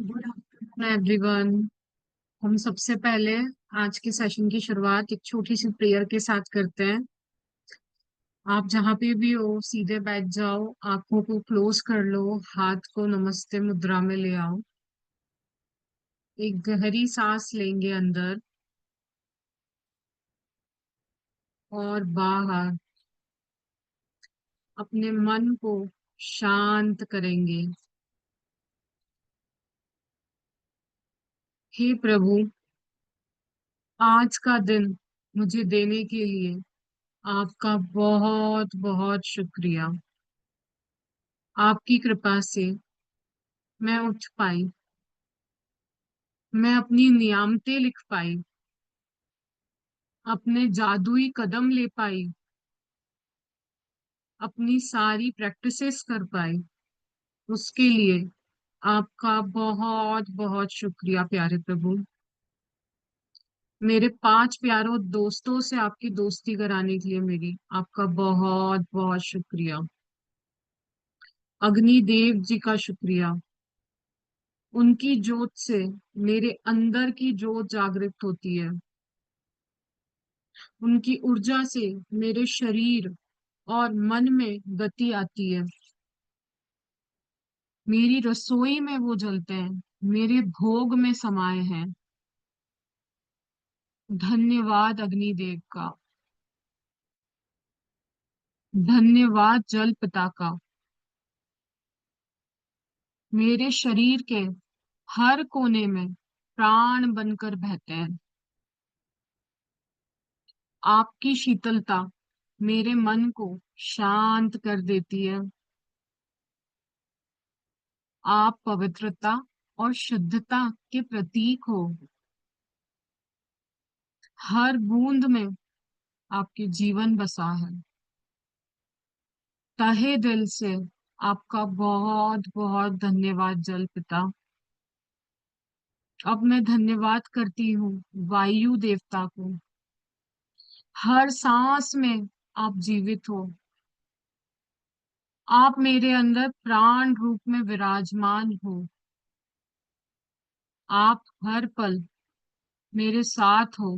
Good afternoon everyone. हम सबसे पहले आज के सेशन की शुरुआत एक छोटी सी प्रेयर के साथ करते हैं। आप जहाँ पे भी हो सीधे बैठ जाओ, आंखों को क्लोज कर लो, हाथ को नमस्ते मुद्रा में ले आओ। एक गहरी सांस लेंगे अंदर और बाहर। अपने मन को शांत करेंगे। हे प्रभु, आज का दिन मुझे देने के लिए आपका बहुत बहुत शुक्रिया। आपकी कृपा से मैं उठ पाई, मैं अपनी नियामतें लिख पाई, अपने जादुई कदम ले पाई, अपनी सारी प्रैक्टिसेस कर पाई। उसके लिए आपका बहुत बहुत शुक्रिया प्यारे प्रभु। मेरे 5 प्यारों दोस्तों से आपकी दोस्ती कराने के लिए मेरी आपका बहुत बहुत शुक्रिया। अग्निदेव जी का शुक्रिया। उनकी जोत से मेरे अंदर की जोत जागृत होती है। उनकी ऊर्जा से मेरे शरीर और मन में गति आती है। मेरी रसोई में वो जलते हैं, मेरे भोग में समाये हैं। धन्यवाद अग्निदेव का। धन्यवाद जल पिता का। मेरे शरीर के हर कोने में प्राण बनकर बहते हैं। आपकी शीतलता मेरे मन को शांत कर देती है। आप पवित्रता और शुद्धता के प्रतीक हो। हर बूंद में आपके जीवन बसा है। तहे दिल से आपका बहुत बहुत धन्यवाद जल पिता। अब मैं धन्यवाद करती हूँ वायु देवता को। हर सांस में आप जीवित हो। आप मेरे अंदर प्राण रूप में विराजमान हो। आप हर पल मेरे साथ हो,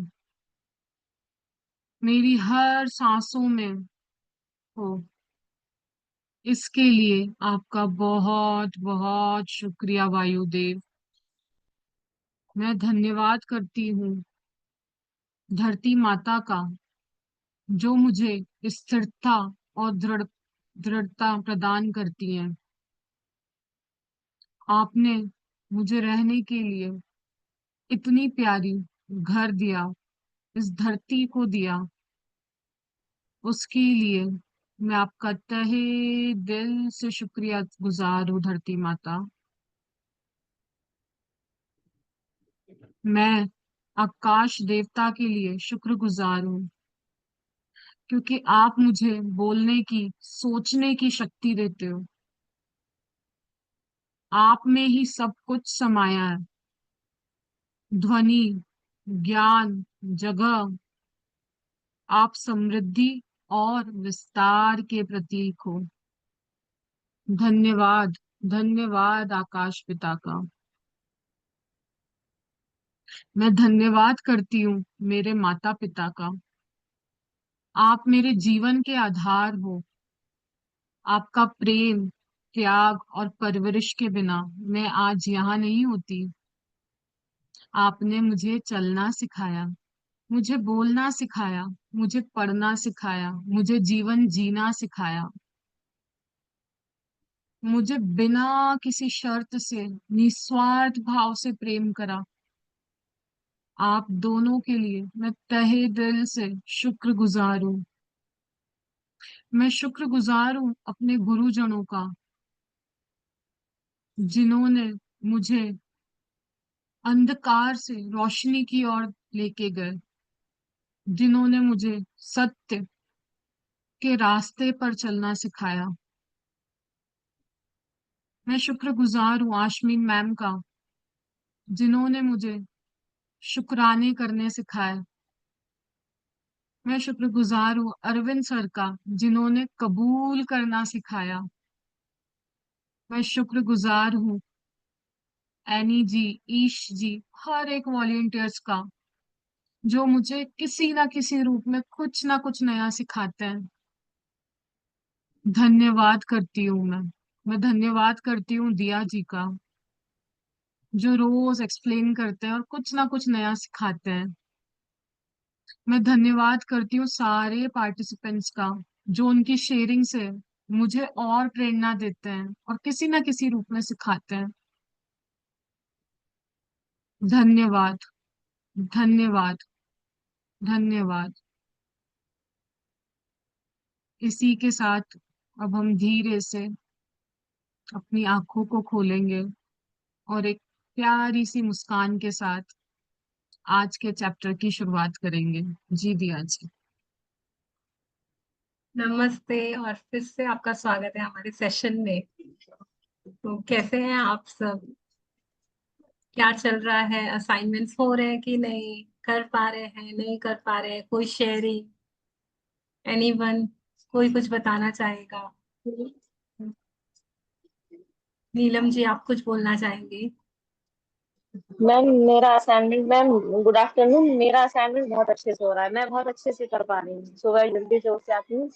मेरी हर सांसों में हो। इसके लिए आपका बहुत बहुत शुक्रिया वायुदेव। मैं धन्यवाद करती हूँ धरती माता का, जो मुझे स्थिरता और दृढ़ता प्रदान करती है। आपने मुझे रहने के लिए इतनी प्यारी घर दिया, इस धरती को दिया। उसके लिए मैं आपका तहे दिल से शुक्रिया गुजार हूँ धरती माता। मैं आकाश देवता के लिए शुक्रगुजार हूँ, क्योंकि आप मुझे बोलने की, सोचने की शक्ति देते हो। आप में ही सब कुछ समाया है। ध्वनि, ज्ञान, जगह। आप समृद्धि और विस्तार के प्रतीक हो। धन्यवाद, धन्यवाद आकाश पिता का। मैं धन्यवाद करती हूँ मेरे माता पिता का। आप मेरे जीवन के आधार हो। आपका प्रेम, त्याग और परवरिश के बिना मैं आज यहाँ नहीं होती। आपने मुझे चलना सिखाया, मुझे बोलना सिखाया, मुझे पढ़ना सिखाया, मुझे जीवन जीना सिखाया। मुझे बिना किसी शर्त से निस्वार्थ भाव से प्रेम करा। आप दोनों के लिए मैं तहे दिल से शुक्रगुजार हूँ। मैं शुक्रगुजार हूँ अपने गुरुजनों का, जिन्होंने मुझे अंधकार से रोशनी की ओर लेके गए, जिन्होंने मुझे सत्य के रास्ते पर चलना सिखाया। मैं शुक्रगुजार हूँ आशमीन मैम का, जिन्होंने मुझे शुक्राने करने सिखाए। मैं शुक्रगुजार हूँ अरविंद सर का, जिन्होंने कबूल करना सिखाया। मैं शुक्रगुजार हूँ एनी जी, ईश जी, हर एक वॉलेंटियर्स का जो मुझे किसी ना किसी रूप में कुछ ना कुछ नया सिखाते हैं। धन्यवाद करती हूँ मैं धन्यवाद करती हूँ दिया जी का, जो रोज एक्सप्लेन करते हैं और कुछ ना कुछ नया सिखाते हैं। मैं धन्यवाद करती हूँ सारे पार्टिसिपेंट्स का, जो उनकी शेयरिंग से मुझे और प्रेरणा देते हैं और किसी ना किसी रूप में सिखाते हैं। धन्यवाद, धन्यवाद, धन्यवाद। इसी के साथ अब हम धीरे से अपनी आंखों को खोलेंगे और एक प्यारी सी मुस्कान के साथ आज के चैप्टर की शुरुआत करेंगे। जी दिया जी। नमस्ते और फिर से आपका स्वागत है हमारे सेशन में। तो कैसे हैं आप सब? क्या चल रहा है? असाइनमेंट्स हो रहे हैं कि नहीं कर पा रहे हैं, नहीं कर पा रहे हैं? कोई शेयरिंग? एनीवन? कोई कुछ बताना चाहेगा? नीलम जी, आप कुछ बोलना चाहेंगे? मैम मेरा असाइनमेंट, मैम गुड आफ्टरनून। मेरा असाइनमेंट बहुत अच्छे से हो रहा है, मैं बहुत अच्छे से कर पा रही हूँ। सुबह जल्दी से उठ के आती हूँ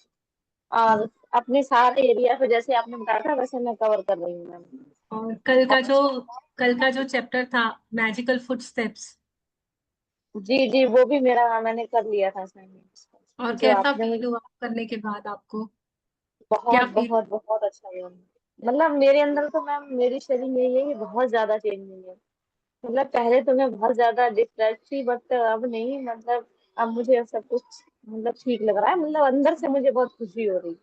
और अपने सारे एरिया को जैसे आपने बताया था वैसे मैं कवर कर रही हूँ मैम। और कल का जो चैप्टर था, मैजिकल फुटस्टेप्स, जी जी, वो भी मेरा मैंने कर लिया था और असाइनमेंट जो कैसा आपने फील मुझे। हुआ करने के बाद आपको? क्या बहुत फील? बहुत बहुत अच्छा हुआ। मतलब मेरे अंदर तो मैम मेरी शेयरिंग यही है कि बहुत ज्यादा चेंज हुई है। मतलब पहले तो मैं बहुत ज्यादा डिस्ट्रैक्ट थी, बट अब नहीं। मतलब अब मुझे अब सब कुछ मतलब ठीक लग रहा है। मतलब अंदर से मुझे बहुत खुशी हो रही।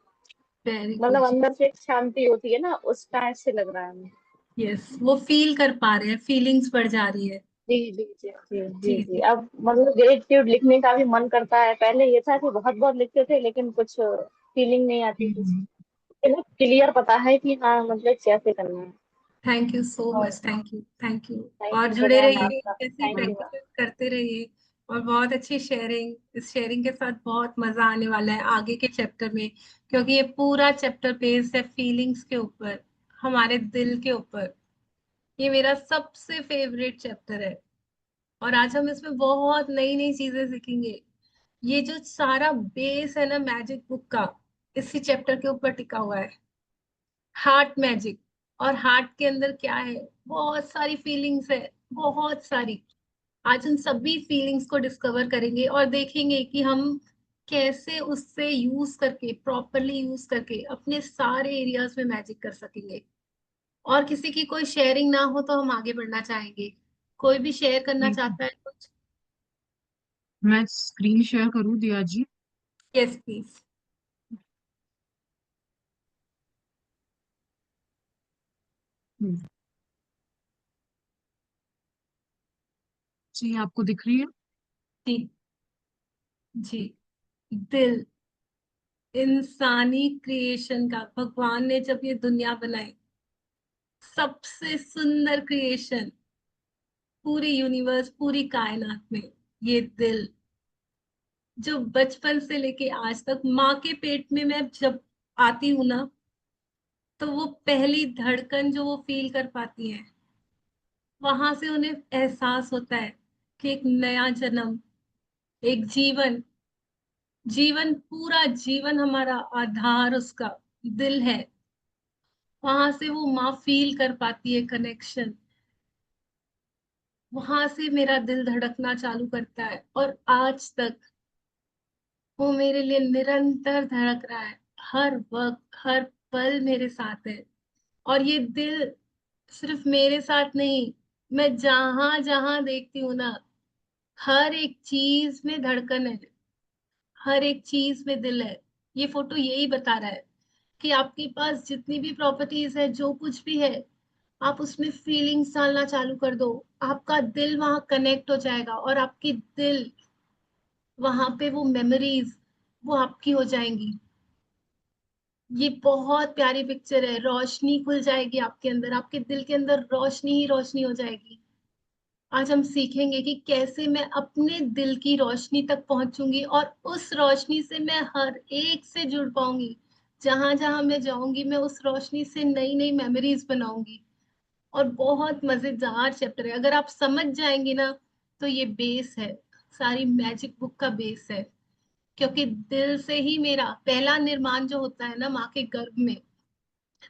वेरी मतलब गुड। अंदर से एक शांति होती है ना, उस टाइप से लग रहा है मुझे। यस, वो फील कर पा रहे हैं, फीलिंग्स बढ़ जा रही है। जी जी जी जी जी जी जी। जी अब मतलब ग्रेटिट्यूड लिखने का भी मन करता है। पहले ये था कि बहुत बहुत लिखते थे लेकिन कुछ फीलिंग नहीं आती थी। क्लियर पता है कि हाँ मतलब कैसे करना है। थैंक यू सो और much, thank you, thank you. Thank और यू जुड़े मैम रहिए, आपका, ऐसी थैंक यू। प्रैक्टिस करते रहिए। और बहुत अच्छी शेयरिंग, इस शेयरिंग के साथ बहुत मजा आने वाला है आगे के चैप्टर में, क्योंकि ये पूरा चैप्टर बेस्ड है फीलिंग्स के ऊपर, हमारे दिल के ऊपर। ये मेरा सबसे फेवरेट चैप्टर है और आज हम इसमें बहुत नई नई चीजें सीखेंगे। ये जो सारा बेस है ना मैजिक बुक का, इसी चैप्टर के ऊपर टिका हुआ है, हार्ट मैजिक। और हार्ट के अंदर क्या है? बहुत सारी फीलिंग्स है, बहुत सारी। आज उन सभी फीलिंग्स को डिस्कवर करेंगे और देखेंगे कि हम कैसे उससे यूज करके, प्रॉपरली यूज करके अपने सारे एरियाज में मैजिक कर सकेंगे। और किसी की कोई शेयरिंग ना हो तो हम आगे बढ़ना चाहेंगे। कोई भी शेयर करना बिल्कुल। चाहता है कुछ? मैं स्क्रीन शेयर करूँ दिया जी? Yes please. हम्म, जी आपको दिख रही है? जी जी। दिल, इंसानी क्रिएशन का, भगवान ने जब ये दुनिया बनाई, सबसे सुंदर क्रिएशन पूरी यूनिवर्स, पूरी कायनात में, ये दिल, जो बचपन से लेके आज तक माँ के पेट में मैं जब आती हूँ ना, तो वो पहली धड़कन जो वो फील कर पाती है, वहां से उन्हें एहसास होता है कि एक नया जन्म, एक जीवन, जीवन, पूरा जीवन हमारा आधार उसका दिल है। वहां से वो माँ फील कर पाती है कनेक्शन। वहां से मेरा दिल धड़कना चालू करता है और आज तक वो मेरे लिए निरंतर धड़क रहा है, हर वक्त, हर पल मेरे साथ है। और ये दिल सिर्फ मेरे साथ नहीं, मैं जहां जहां देखती हूँ ना, हर एक चीज में धड़कन है, हर एक चीज में दिल है। ये फोटो यही बता रहा है कि आपके पास जितनी भी प्रॉपर्टीज है, जो कुछ भी है, आप उसमें फीलिंग्स डालना चालू कर दो, आपका दिल वहां कनेक्ट हो जाएगा और आपकी दिल वहां पे, वो मेमोरीज वो आपकी हो जाएंगी। ये बहुत प्यारी पिक्चर है, रोशनी खुल जाएगी आपके अंदर, आपके दिल के अंदर रोशनी ही रोशनी हो जाएगी। आज हम सीखेंगे कि कैसे मैं अपने दिल की रोशनी तक पहुंचूंगी और उस रोशनी से मैं हर एक से जुड़ पाऊंगी। जहां जहां मैं जाऊंगी, मैं उस रोशनी से नई नई मेमोरीज बनाऊंगी। और बहुत मजेदार चैप्टर है। अगर आप समझ जाएंगे ना तो ये बेस है, सारी मैजिक बुक का बेस है। क्योंकि दिल से ही मेरा पहला निर्माण जो होता है ना माँ के गर्भ में,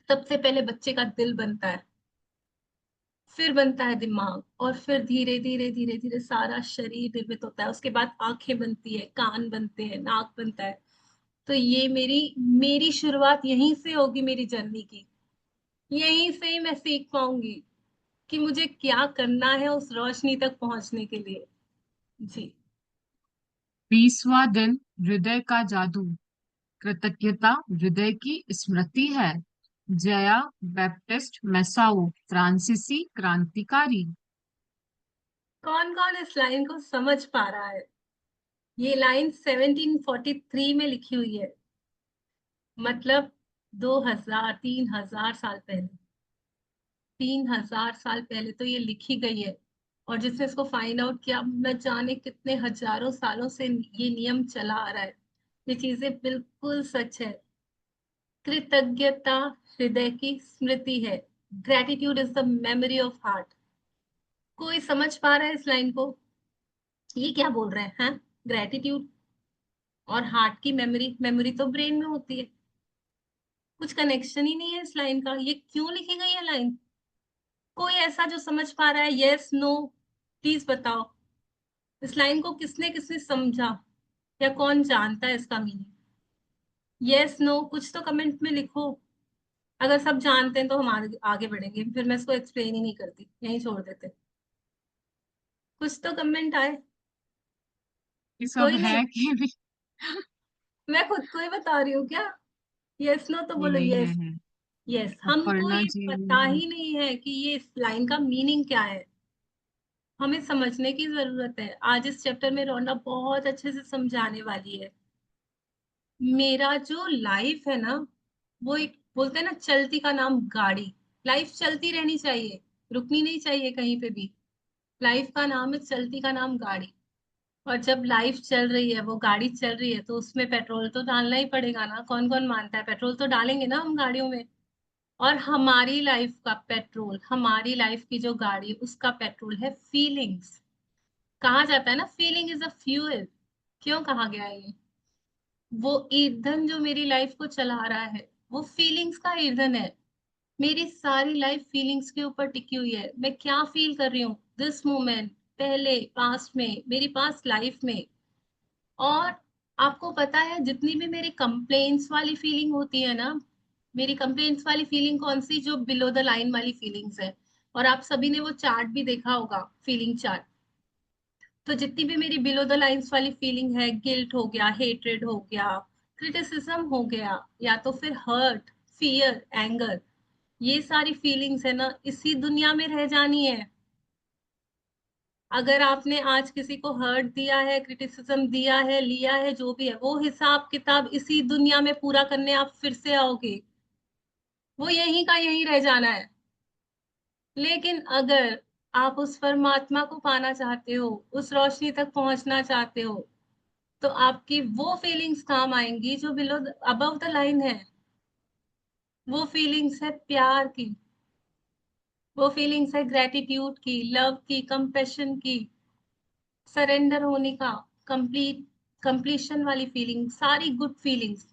सबसे पहले बच्चे का दिल बनता है, फिर बनता है दिमाग, और फिर धीरे धीरे धीरे धीरे सारा शरीर निर्मित होता है। उसके बाद आंखें बनती है, कान बनते हैं, नाक बनता है। तो ये मेरी मेरी शुरुआत यहीं से होगी, मेरी जर्नी की। यहीं से ही मैं सीख पाऊंगी कि मुझे क्या करना है उस रोशनी तक पहुंचने के लिए। जी। 20वां दिन, हृदय का जादू। कृतज्ञता हृदय की स्मृति है। जया बैप्टिस्ट मैसाओ, फ्रांसीसी क्रांतिकारी। कौन कौन इस लाइन को समझ पा रहा है? ये लाइन 1743 में लिखी हुई है, मतलब 2000 3000 साल पहले। 3000 साल पहले तो ये लिखी गई है। और जिसने इसको फाइंड आउट किया, न जाने कितने हजारों सालों से ये नियम चला आ रहा है। ये चीजें बिल्कुल सच है। कृतज्ञता हृदय की स्मृति है। Gratitude is the memory of heart. कोई समझ पा रहा है इस लाइन को? ये क्या बोल रहे हैं? ग्रेटिट्यूड और हार्ट की मेमोरी, मेमोरी तो ब्रेन में होती है। कुछ कनेक्शन ही नहीं है इस लाइन का। ये क्यों लिखी गई है लाइन? कोई ऐसा जो समझ पा रहा है? यस, नो, प्लीज बताओ। इस लाइन को किसने किसने समझा, या कौन जानता है इसका मीनिंग? यस, नो, कुछ तो कमेंट में लिखो। अगर सब जानते हैं तो हम आगे आगे बढ़ेंगे, फिर मैं इसको एक्सप्लेन ही नहीं करती, यहीं छोड़ देते। कुछ तो कमेंट आए। ये सब कोई नहीं, है कि नहीं? मैं खुद को ही बता रही हूँ क्या? यस नो तो नहीं बोलो, नहीं, यस। है। यस, अब हमको पढ़ना ये पता चाहिए। ही नहीं है कि ये इस लाइन का मीनिंग क्या है। हमें समझने की जरूरत है। आज इस चैप्टर में रोना बहुत अच्छे से समझाने वाली है। मेरा जो लाइफ है ना, वो एक बोलते हैं ना, चलती का नाम गाड़ी। लाइफ चलती रहनी चाहिए, रुकनी नहीं चाहिए कहीं पे भी। लाइफ का नाम है चलती का नाम गाड़ी। और जब लाइफ चल रही है, वो गाड़ी चल रही है, तो उसमें पेट्रोल तो डालना ही पड़ेगा ना। कौन कौन मानता है? पेट्रोल तो डालेंगे ना हम गाड़ियों में। और हमारी लाइफ का पेट्रोल, हमारी लाइफ की जो गाड़ी, उसका पेट्रोल है फीलिंग्स। कहा जाता है ना, फीलिंग इज अ फ्यूल। क्यों कहा गया है ये? वो ईंधन जो मेरी लाइफ को चला रहा है, वो फीलिंग्स का ईंधन है। मेरी सारी लाइफ फीलिंग्स के ऊपर टिकी हुई है। मैं क्या फील कर रही हूँ दिस मोमेंट, पहले, पास्ट में, मेरी पास्ट लाइफ में। और आपको पता है, जितनी भी मेरी कंप्लेन्स वाली फीलिंग होती है ना, मेरी कंप्लेन्स वाली फीलिंग कौन सी? जो बिलो द लाइन वाली फीलिंग्स है। और आप सभी ने वो चार्ट भी देखा होगा, फीलिंग चार्ट। तो जितनी भी मेरी बिलो द लाइंस वाली फीलिंग है, गिल्ट हो गया, हेट्रेड हो गया, क्रिटिसिज्म हो गया, या तो फिर हर्ट, फियर, एंगर, ये सारी फीलिंग्स है ना, इसी दुनिया में रह जानी है। अगर आपने आज किसी को हर्ट दिया है, क्रिटिसिज्म दिया है, लिया है, जो भी है, वो हिसाब किताब इसी दुनिया में पूरा करने आप फिर से आओगे। वो यहीं का यहीं रह जाना है। लेकिन अगर आप उस परमात्मा को पाना चाहते हो, उस रोशनी तक पहुंचना चाहते हो, तो आपकी वो फीलिंग्स काम आएंगी जो बिलो अबव द लाइन है। वो फीलिंग्स है प्यार की, वो फीलिंग्स है ग्रेटिट्यूड की, लव की, कंपैशन की, सरेंडर होने का, कंप्लीट कंप्लीशन वाली फीलिंग, सारी गुड फीलिंग्स।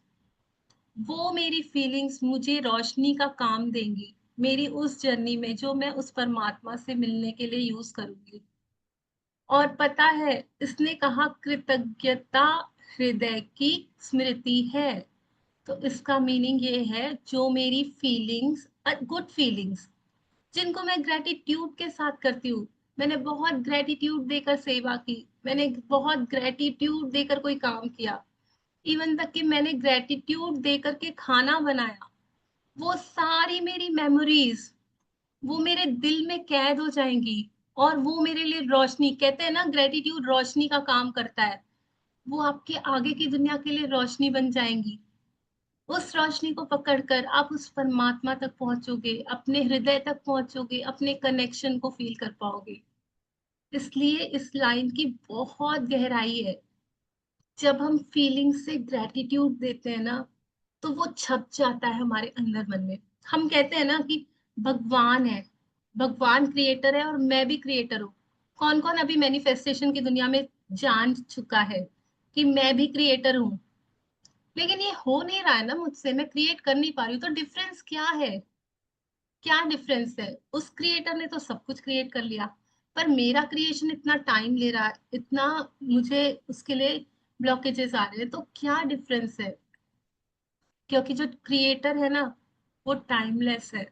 वो मेरी फीलिंग्स मुझे रोशनी का काम देंगी मेरी उस जर्नी में, जो मैं उस परमात्मा से मिलने के लिए यूज करूंगी। और पता है, इसने कहा कृतज्ञता हृदय की स्मृति है। तो इसका मीनिंग ये है, जो मेरी फीलिंग्स, गुड फीलिंग्स, जिनको मैं ग्रेटिट्यूड के साथ करती हूँ। मैंने बहुत ग्रेटिट्यूड देकर सेवा की, मैंने बहुत ग्रेटिट्यूड देकर कोई काम किया, इवन तक कि मैंने ग्रेटिट्यूड देकर के खाना बनाया। वो सारी मेरी मेमोरीज, वो मेरे दिल में कैद हो जाएंगी। और वो मेरे लिए रोशनी, कहते हैं ना ग्रेटिट्यूड रोशनी का काम करता है, वो आपके आगे की दुनिया के लिए रोशनी बन जाएंगी। उस रोशनी को पकड़कर आप उस परमात्मा तक पहुंचोगे, अपने हृदय तक पहुंचोगे, अपने कनेक्शन को फील कर पाओगे। इसलिए इस लाइन की बहुत गहराई है। जब हम फीलिंग से ग्रेटिट्यूड देते हैं ना, तो वो छप जाता है हमारे अंदर मन में। हम कहते हैं ना कि भगवान है, भगवान क्रिएटर है और मैं भी क्रिएटर हूँ। कौन कौन अभी मैनिफेस्टेशन की दुनिया में जान चुका है कि मैं भी क्रिएटर हूँ? लेकिन ये हो नहीं रहा है ना मुझसे, मैं क्रिएट कर नहीं पा रही हूँ। तो डिफरेंस क्या है? क्या डिफरेंस है? उस क्रिएटर ने तो सब कुछ क्रिएट कर लिया, पर मेरा क्रिएशन इतना टाइम ले रहा है, इतना मुझे उसके लिए ब्लॉकेजेस आ रहे हैं। तो क्या डिफरेंस है? क्योंकि जो क्रिएटर है ना, वो टाइमलेस है,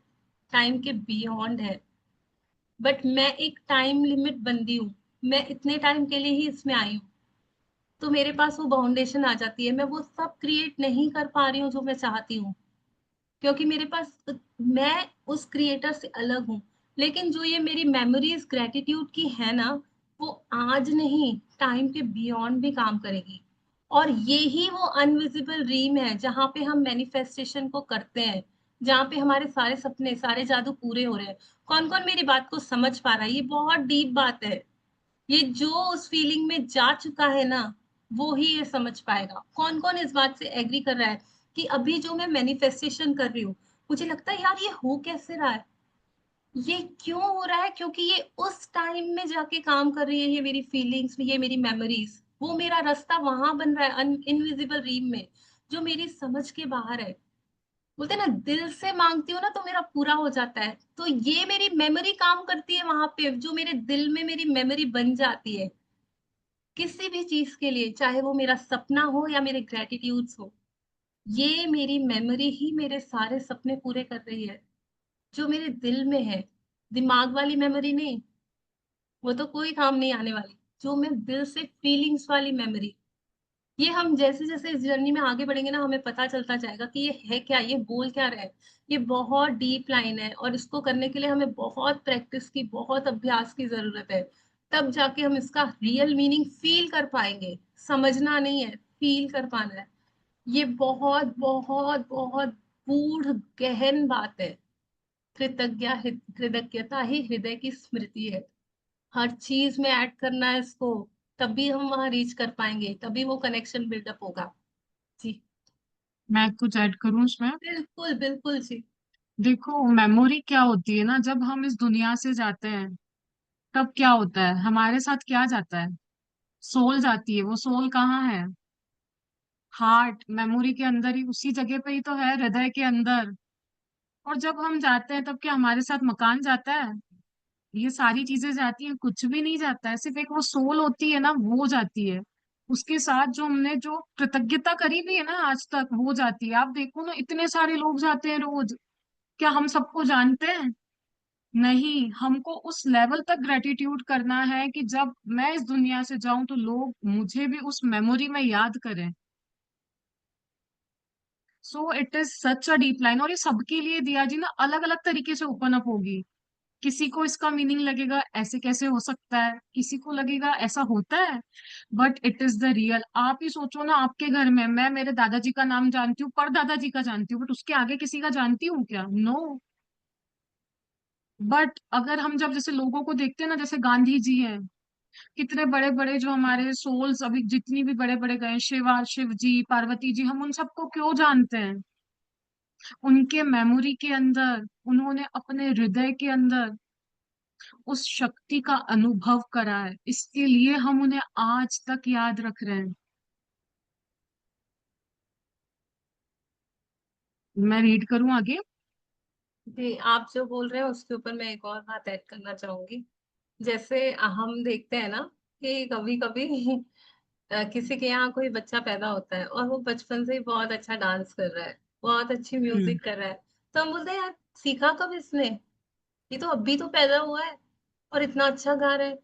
टाइम के बियॉन्ड है। बट मैं एक टाइम लिमिट बंदी हूँ, मैं इतने टाइम के लिए ही इसमें आई हूँ। तो मेरे पास वो बाउंडेशन आ जाती है, मैं वो सब क्रिएट नहीं कर पा रही हूँ जो मैं चाहती हूँ, क्योंकि मेरे पास, मैं उस क्रिएटर से अलग हूँ। लेकिन जो ये मेरी मेमोरीज ग्रेटिट्यूड की है ना, वो आज नहीं, टाइम के बियॉन्ड भी काम करेगी। और ये ही वो अनविजिबल रीम है जहाँ पे हम मैनिफेस्टेशन को करते हैं, जहाँ पे हमारे सारे सपने, सारे जादू पूरे हो रहे हैं। कौन कौन मेरी बात को समझ पा रहा है? ये बहुत डीप बात है। ये जो उस फीलिंग में जा चुका है ना, वो ही ये समझ पाएगा। कौन कौन इस बात से एग्री कर रहा है कि अभी जो मैं मैनिफेस्टेशन कर रही हूँ, मुझे लगता है यार ये हो कैसे रहा है, ये क्यों हो रहा है? क्योंकि ये उस टाइम में जाके काम कर रही है, ये मेरी फीलिंग्स में, ये मेरी मेमोरीज, वो मेरा रास्ता वहां बन रहा है इनविजिबल रीम में, जो मेरी समझ के बाहर है। बोलते हैं ना, दिल से मांगती हूँ ना तो मेरा पूरा हो जाता है। तो ये मेरी मेमोरी काम करती है वहां पे, जो मेरे दिल में मेरी मेमोरी बन जाती है किसी भी चीज के लिए, चाहे वो मेरा सपना हो या मेरे ग्रेटिट्यूड्स हो। ये मेरी मेमोरी ही मेरे सारे सपने पूरे कर रही है, जो मेरे दिल में है। दिमाग वाली मेमोरी नहीं, वो तो कोई काम नहीं आने वाली। जो मैं दिल से, फीलिंग्स वाली मेमोरी, ये हम जैसे जैसे इस जर्नी में आगे बढ़ेंगे ना, हमें पता चलता जाएगा कि ये है क्या, ये बोल क्या रहा है। ये बहुत डीप लाइन है, और इसको करने के लिए हमें बहुत प्रैक्टिस की, बहुत अभ्यास की जरूरत है। तब जाके हम इसका रियल मीनिंग फील कर पाएंगे। समझना नहीं है, फील कर पाना है। ये बहुत बहुत बहुत गूढ़, गहन बात है। कृतज्ञता ही हृदय की स्मृति है। हर चीज में ऐड करना है इसको, तभी हम वहां रीच कर पाएंगे, तभी वो कनेक्शन बिल्डअप होगा। जी। मैं कुछ ऐड करूं इसमें? बिल्कुल बिल्कुल जी। देखो, मेमोरी क्या होती है ना, जब हम इस दुनिया से जाते हैं तब क्या होता है, हमारे साथ क्या जाता है? सोल जाती है। वो सोल कहाँ है? हार्ट, मेमोरी के अंदर ही, उसी जगह पे ही तो है, हृदय के अंदर। और जब हम जाते हैं तब क्या हमारे साथ मकान जाता है? ये सारी चीजें जाती हैं? कुछ भी नहीं जाता है, सिर्फ एक वो सोल होती है ना, वो जाती है। उसके साथ जो हमने जो कृतज्ञता करी भी है ना आज तक, वो जाती है। आप देखो ना, इतने सारे लोग जाते हैं रोज। क्या हम सबको जानते हैं? नहीं। हमको उस लेवल तक ग्रेटिट्यूड करना है कि जब मैं इस दुनिया से जाऊं तो लोग मुझे भी उस मेमोरी में याद करें। So it is such a deep line, और ये सबके लिए दिया जी ना अलग अलग तरीके से ओपन अप होगी। किसी को इसका मीनिंग लगेगा ऐसे कैसे हो सकता है, किसी को लगेगा ऐसा होता है, but it is the real. आप ही सोचो ना, आपके घर में मैं मेरे दादाजी का नाम जानती हूँ, पर दादाजी का जानती हूँ, बट उसके आगे किसी का जानती हूँ क्या? नो। बट अगर हम जब जैसे लोगों को देखते हैं ना, जैसे गांधी जी हैं, कितने बड़े बड़े जो हमारे सोल्स अभी जितनी भी बड़े बड़े गए, शिव जी, पार्वती जी, हम उन सबको क्यों जानते हैं? उनके मेमोरी के अंदर उन्होंने अपने हृदय के अंदर उस शक्ति का अनुभव करा है, इसके लिए हम उन्हें आज तक याद रख रहे हैं। मैं रीड करूं आगे? जी, आप जो बोल रहे हैं उसके ऊपर मैं एक और बात ऐड करना चाहूंगी। जैसे हम देखते हैं ना कि कभी कभी किसी के यहाँ कोई बच्चा पैदा होता है और वो बचपन से ही बहुत अच्छा डांस कर रहा है, बहुत अच्छी हम्म। म्यूजिक कर रहा है। तो हम बोलते हैं यार, सीखा कब इसने? ये तो अभी तो पैदा हुआ है और इतना अच्छा गा रहा है,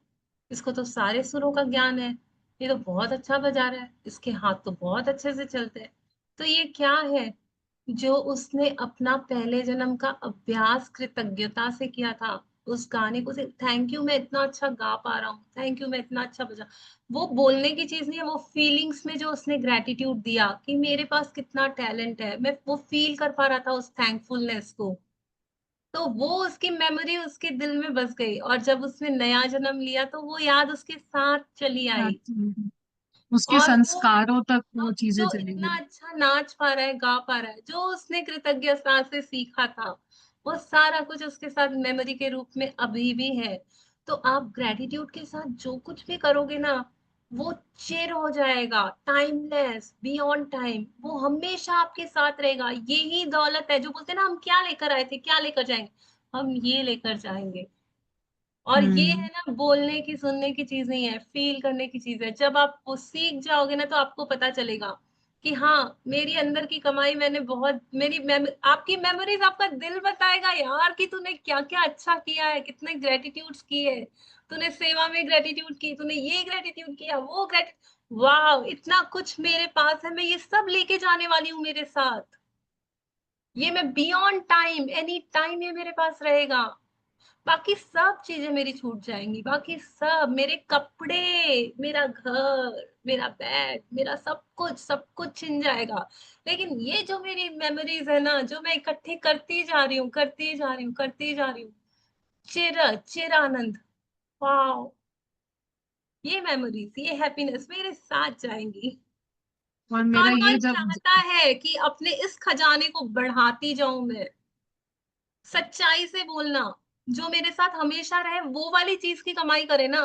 इसको तो सारे सुरों का ज्ञान है, ये तो बहुत अच्छा बजा रहा है, इसके हाथ तो बहुत अच्छे से चलते हैं। तो ये क्या है? जो उसने अपना पहले जन्म का अभ्यास कृतज्ञता से किया था, उस गाने को से थैंक यू मैं इतना अच्छा गा पा रहा हूँ, थैंक यू मैं इतना अच्छा बजा। वो बोलने की चीज नहीं है, वो फीलिंग्स में जो उसने ग्रेटिट्यूड दिया कि मेरे पास कितना टैलेंट है, मैं वो फील कर पा रहा था उस थैंकफुलनेस को। तो वो उसकी मेमोरी उसके दिल में बस गई, और जब उसने नया जन्म लिया तो वो याद उसके साथ चली आई। उसके और वो संस्कारों तक वो अब चीजें जो चली इतना गई। अच्छा नाच पा रहा है, गा पा रहा है, जो उसने कृतज्ञता से सीखा था, वो सारा कुछ उसके साथ मेमोरी के रूप में अभी भी है। तो आप ग्रेटिट्यूड के साथ जो कुछ भी करोगे ना, वो चिर हो जाएगा, टाइमलेस, बियॉन्ड टाइम, वो हमेशा आपके साथ रहेगा। यही दौलत है जो बोलते हैं ना, हम क्या लेकर आए थे, क्या लेकर जाएंगे, हम ये लेकर जाएंगे। और ये है हम्म। ना, बोलने की सुनने की चीज नहीं है, फील करने की चीज है। जब आप वो सीख जाओगे ना, तो आपको पता चलेगा कि हाँ, मेरी अंदर की कमाई मैंने बहुत, आपकी मेमोरीज, आपका दिल बताएगा यार कि तूने क्या क्या अच्छा किया है, कितने ग्रेटिट्यूड्स किए, तूने सेवा में ग्रेटिट्यूड की, तूने ये ग्रेटिट्यूड किया, वो ग्रेटिट्यूड, वाह इतना कुछ मेरे पास है, मैं ये सब लेके जाने वाली हूँ मेरे साथ। ये मैं बियॉन्ड टाइम, एनी टाइम ये मेरे पास रहेगा। बाकी सब चीजें मेरी छूट जाएंगी, बाकी सब, मेरे कपड़े, मेरा घर, मेरा बैग, मेरा सब कुछ छिन जाएगा। लेकिन ये जो मेरी मेमोरीज है ना, जो मैं इकट्ठी करती जा रही हूँ, करती जा रही हूँ, करती जा रही हूँ, चिर चिर आनंद, वाह, ये मेमोरीज, ये हैप्पीनेस मेरे साथ जाएंगी। और मेरा कौन ये कौन जब चाहता है कि अपने इस खजाने को बढ़ाती जाऊं मैं, सच्चाई से बोलना, जो मेरे साथ हमेशा रहे, वो वाली चीज की कमाई करे ना।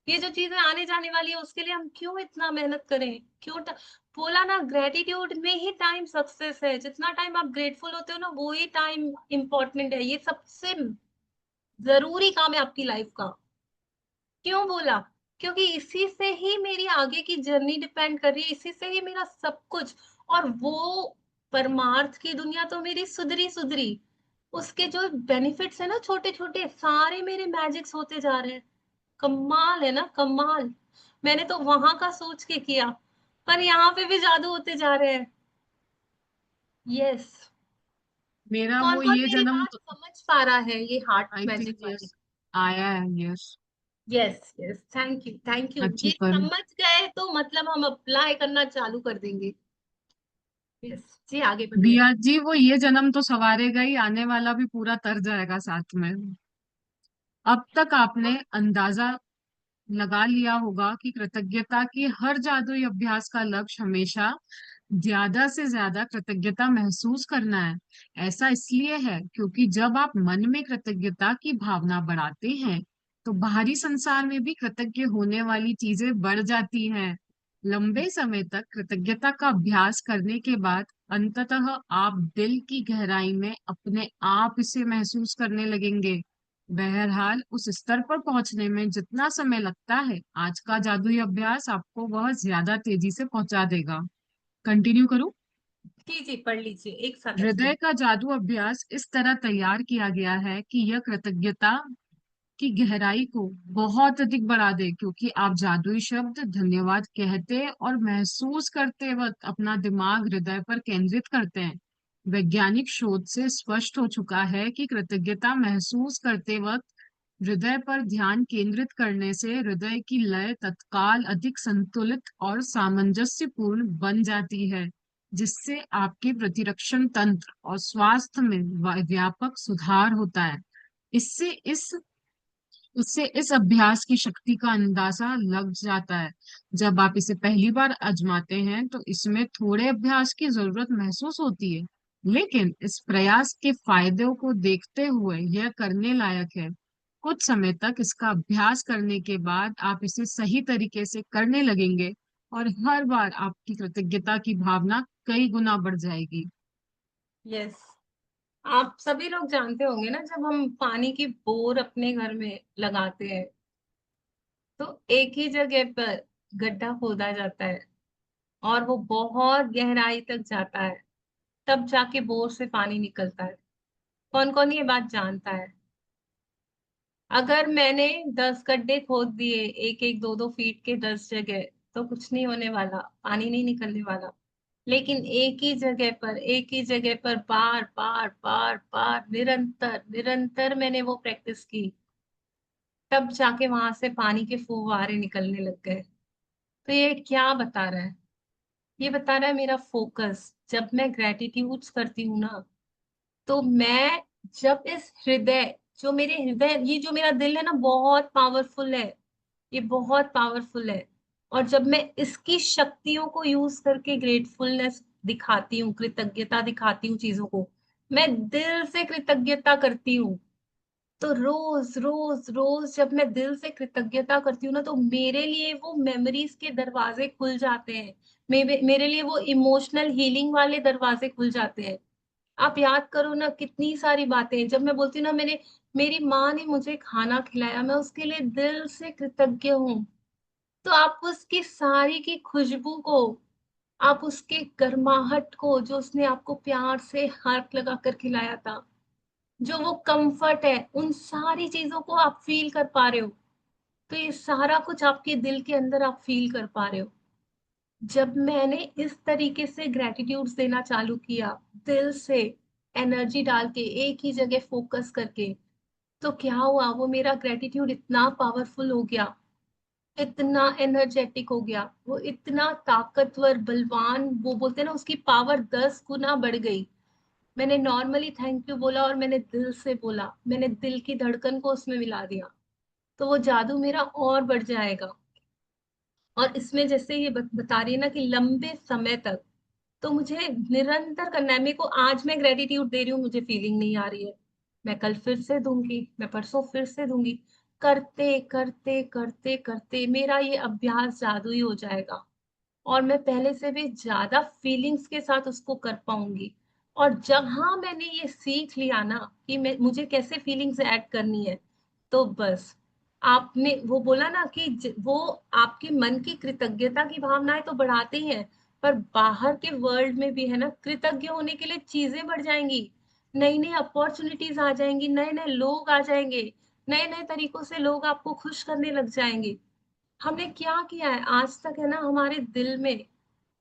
ये जो चीजें आने जाने वाली है, उसके लिए हम क्यों इतना मेहनत करें, बोला ना, ग्रेटिट्यूड में ही टाइम सक्सेस है। जितना टाइम आप ग्रेटफुल होते हो ना, वो ही टाइम इंपॉर्टेंट है, ये सबसे जरूरी काम है आपकी लाइफ का। क्यों बोला? क्योंकि इसी से ही मेरी आगे की जर्नी डिपेंड कर रही है, इसी से ही मेरा सब कुछ। और वो परमार्थ की दुनिया तो मेरी सुधरी सुधरी, उसके जो बेनिफिट्स है ना, छोटे छोटे सारे मेरे मैजिक्स होते जा रहे हैं। कमाल है ना, कमाल। मैंने तो वहां का सोच के किया, पर यहाँ पे भी जादू होते जा रहे हैं। यस। मेरा कौन वो कौन ये मेरी जन्म बात तो समझ पा रहा है, ये हार्ट आई थिंक मैजिक वाली? यस आया है। Yes. Yes yes, thank you thank you. अच्छी ये पर समझ गए तो मतलब हम अप्लाई करना चालू कर देंगे। यस जी, आगे बढ़िए। दिया जी, वो ये जन्म तो सवारेगा ही, आने वाला भी पूरा तर जाएगा साथ में। अब तक आपने अंदाजा लगा लिया होगा कि कृतज्ञता की हर जादुई अभ्यास का लक्ष्य हमेशा ज्यादा से ज्यादा कृतज्ञता महसूस करना है। ऐसा इसलिए है क्योंकि जब आप मन में कृतज्ञता की भावना बढ़ाते हैं, तो बाहरी संसार में भी कृतज्ञ होने वाली चीजें बढ़ जाती हैं। लंबे समय तक कृतज्ञता का अभ्यास करने के बाद अंततः आप दिल की गहराई में अपने आप इसे महसूस करने लगेंगे। बहरहाल, उस स्तर पर पहुंचने में जितना समय लगता है, आज का जादुई अभ्यास आपको वह ज्यादा तेजी से पहुंचा देगा। कंटिन्यू करूं? जी जी, पढ़ लीजिए, एक साथ अच्छे हृदय से। का जादू अभ्यास इस तरह तैयार किया गया है कि यह कृतज्ञता की गहराई को बहुत अधिक बढ़ा दे, क्योंकि आप जादुई शब्द धन्यवाद कहते और महसूस करते वक्त अपना दिमाग हृदय पर केंद्रित करते हैं। वैज्ञानिक शोध से स्पष्ट हो चुका है कि कृतज्ञता महसूस करते वक्त हृदय पर ध्यान केंद्रित करने से हृदय की लय तत्काल अधिक संतुलित और सामंजस्यपूर्ण बन जाती है, जिससे आपके प्रतिरक्षण तंत्र और स्वास्थ्य में व्यापक सुधार होता है। इससे इस उससे इस अभ्यास की शक्ति का अंदाजा लग जाता है। जब आप इसे पहली बार आजमाते हैं तो इसमें थोड़े अभ्यास की जरूरत महसूस होती है, लेकिन इस प्रयास के फायदों को देखते हुए यह करने लायक है। कुछ समय तक इसका अभ्यास करने के बाद आप इसे सही तरीके से करने लगेंगे और हर बार आपकी कृतज्ञता की भावना कई गुना बढ़ जाएगी। यस। आप सभी लोग जानते होंगे ना, जब हम पानी की बोर अपने घर में लगाते हैं, तो एक ही जगह पर गड्ढा खोदा जाता है, और वो बहुत गहराई तक जाता है, तब जाके बोर से पानी निकलता है। कौन कौन ये बात जानता है? अगर मैंने 10 गड्ढे खोद दिए, एक एक 2-2 फीट के 10 जगह, तो कुछ नहीं होने वाला, पानी नहीं निकलने वाला। लेकिन एक ही जगह पर बार बार बार बार, निरंतर निरंतर मैंने वो प्रैक्टिस की, तब जाके वहां से पानी के फुव्वारे निकलने लग गए। तो ये क्या बता रहा है? ये बता रहा है मेरा फोकस। जब मैं ग्रेटिट्यूड्स करती हूँ ना, तो मैं, जब इस हृदय, जो मेरे हृदय, ये जो मेरा दिल है ना, बहुत पावरफुल है, ये बहुत पावरफुल है। और जब मैं इसकी शक्तियों को यूज करके ग्रेटफुलनेस दिखाती हूँ, कृतज्ञता दिखाती हूँ चीजों को, मैं दिल से कृतज्ञता करती हूँ। तो रोज रोज रोज जब मैं दिल से कृतज्ञता करती हूँ ना, तो मेरे लिए वो मेमोरीज के दरवाजे खुल जाते हैं। मेरे लिए वो इमोशनल हीलिंग वाले दरवाजे खुल जाते हैं। आप याद करो ना, कितनी सारी बातें जब मैं बोलती हूँ ना, मेरी माँ ने मुझे खाना खिलाया, मैं उसके लिए दिल से कृतज्ञ हूँ। तो आप उसकी सारी की खुशबू को, आप उसके गर्माहट को, जो उसने आपको प्यार से हाथ लगाकर खिलाया था, जो वो कंफर्ट है, उन सारी चीजों को आप फील कर पा रहे हो। तो ये सारा कुछ आपके दिल के अंदर आप फील कर पा रहे हो। जब मैंने इस तरीके से ग्रेटिट्यूड देना चालू किया, दिल से एनर्जी डाल के, एक ही जगह फोकस करके, तो क्या हुआ, वो मेरा ग्रेटिट्यूड इतना पावरफुल हो गया, इतना एनर्जेटिक हो गया, वो इतना ताकतवर बलवान, वो बोलते हैं ना, उसकी पावर 10 गुना बढ़ गई। मैंने नॉर्मली थैंक यू बोला और मैंने दिल से बोला, मैंने दिल की धड़कन को उसमें मिला दिया, तो वो जादू मेरा और बढ़ जाएगा। और इसमें जैसे ये बता रही है ना कि लंबे समय तक, तो मुझे निरंतर करना है। मेरे को आज मैं ग्रेटिट्यूड दे रही हूँ, मुझे फीलिंग नहीं आ रही है, मैं कल फिर से दूंगी, मैं परसों फिर से दूंगी। करते करते करते करते मेरा ये अभ्यास जादू ही हो जाएगा, और मैं पहले से भी ज्यादा फीलिंग्स के साथ उसको कर पाऊंगी। और जहां मैंने ये सीख लिया ना कि मुझे कैसे फीलिंग्स ऐड करनी है, तो बस, आपने वो बोला ना कि वो आपके मन की कृतज्ञता की भावनाएं तो बढ़ाते ही हैं, पर बाहर के वर्ल्ड में भी है ना, कृतज्ञ होने के लिए चीजें बढ़ जाएंगी, नई नई अपॉर्चुनिटीज आ जाएंगी, नए नए लोग आ जाएंगे, नए नए तरीकों से लोग आपको खुश करने लग जाएंगे। हमने क्या किया है आज तक, है ना, हमारे दिल में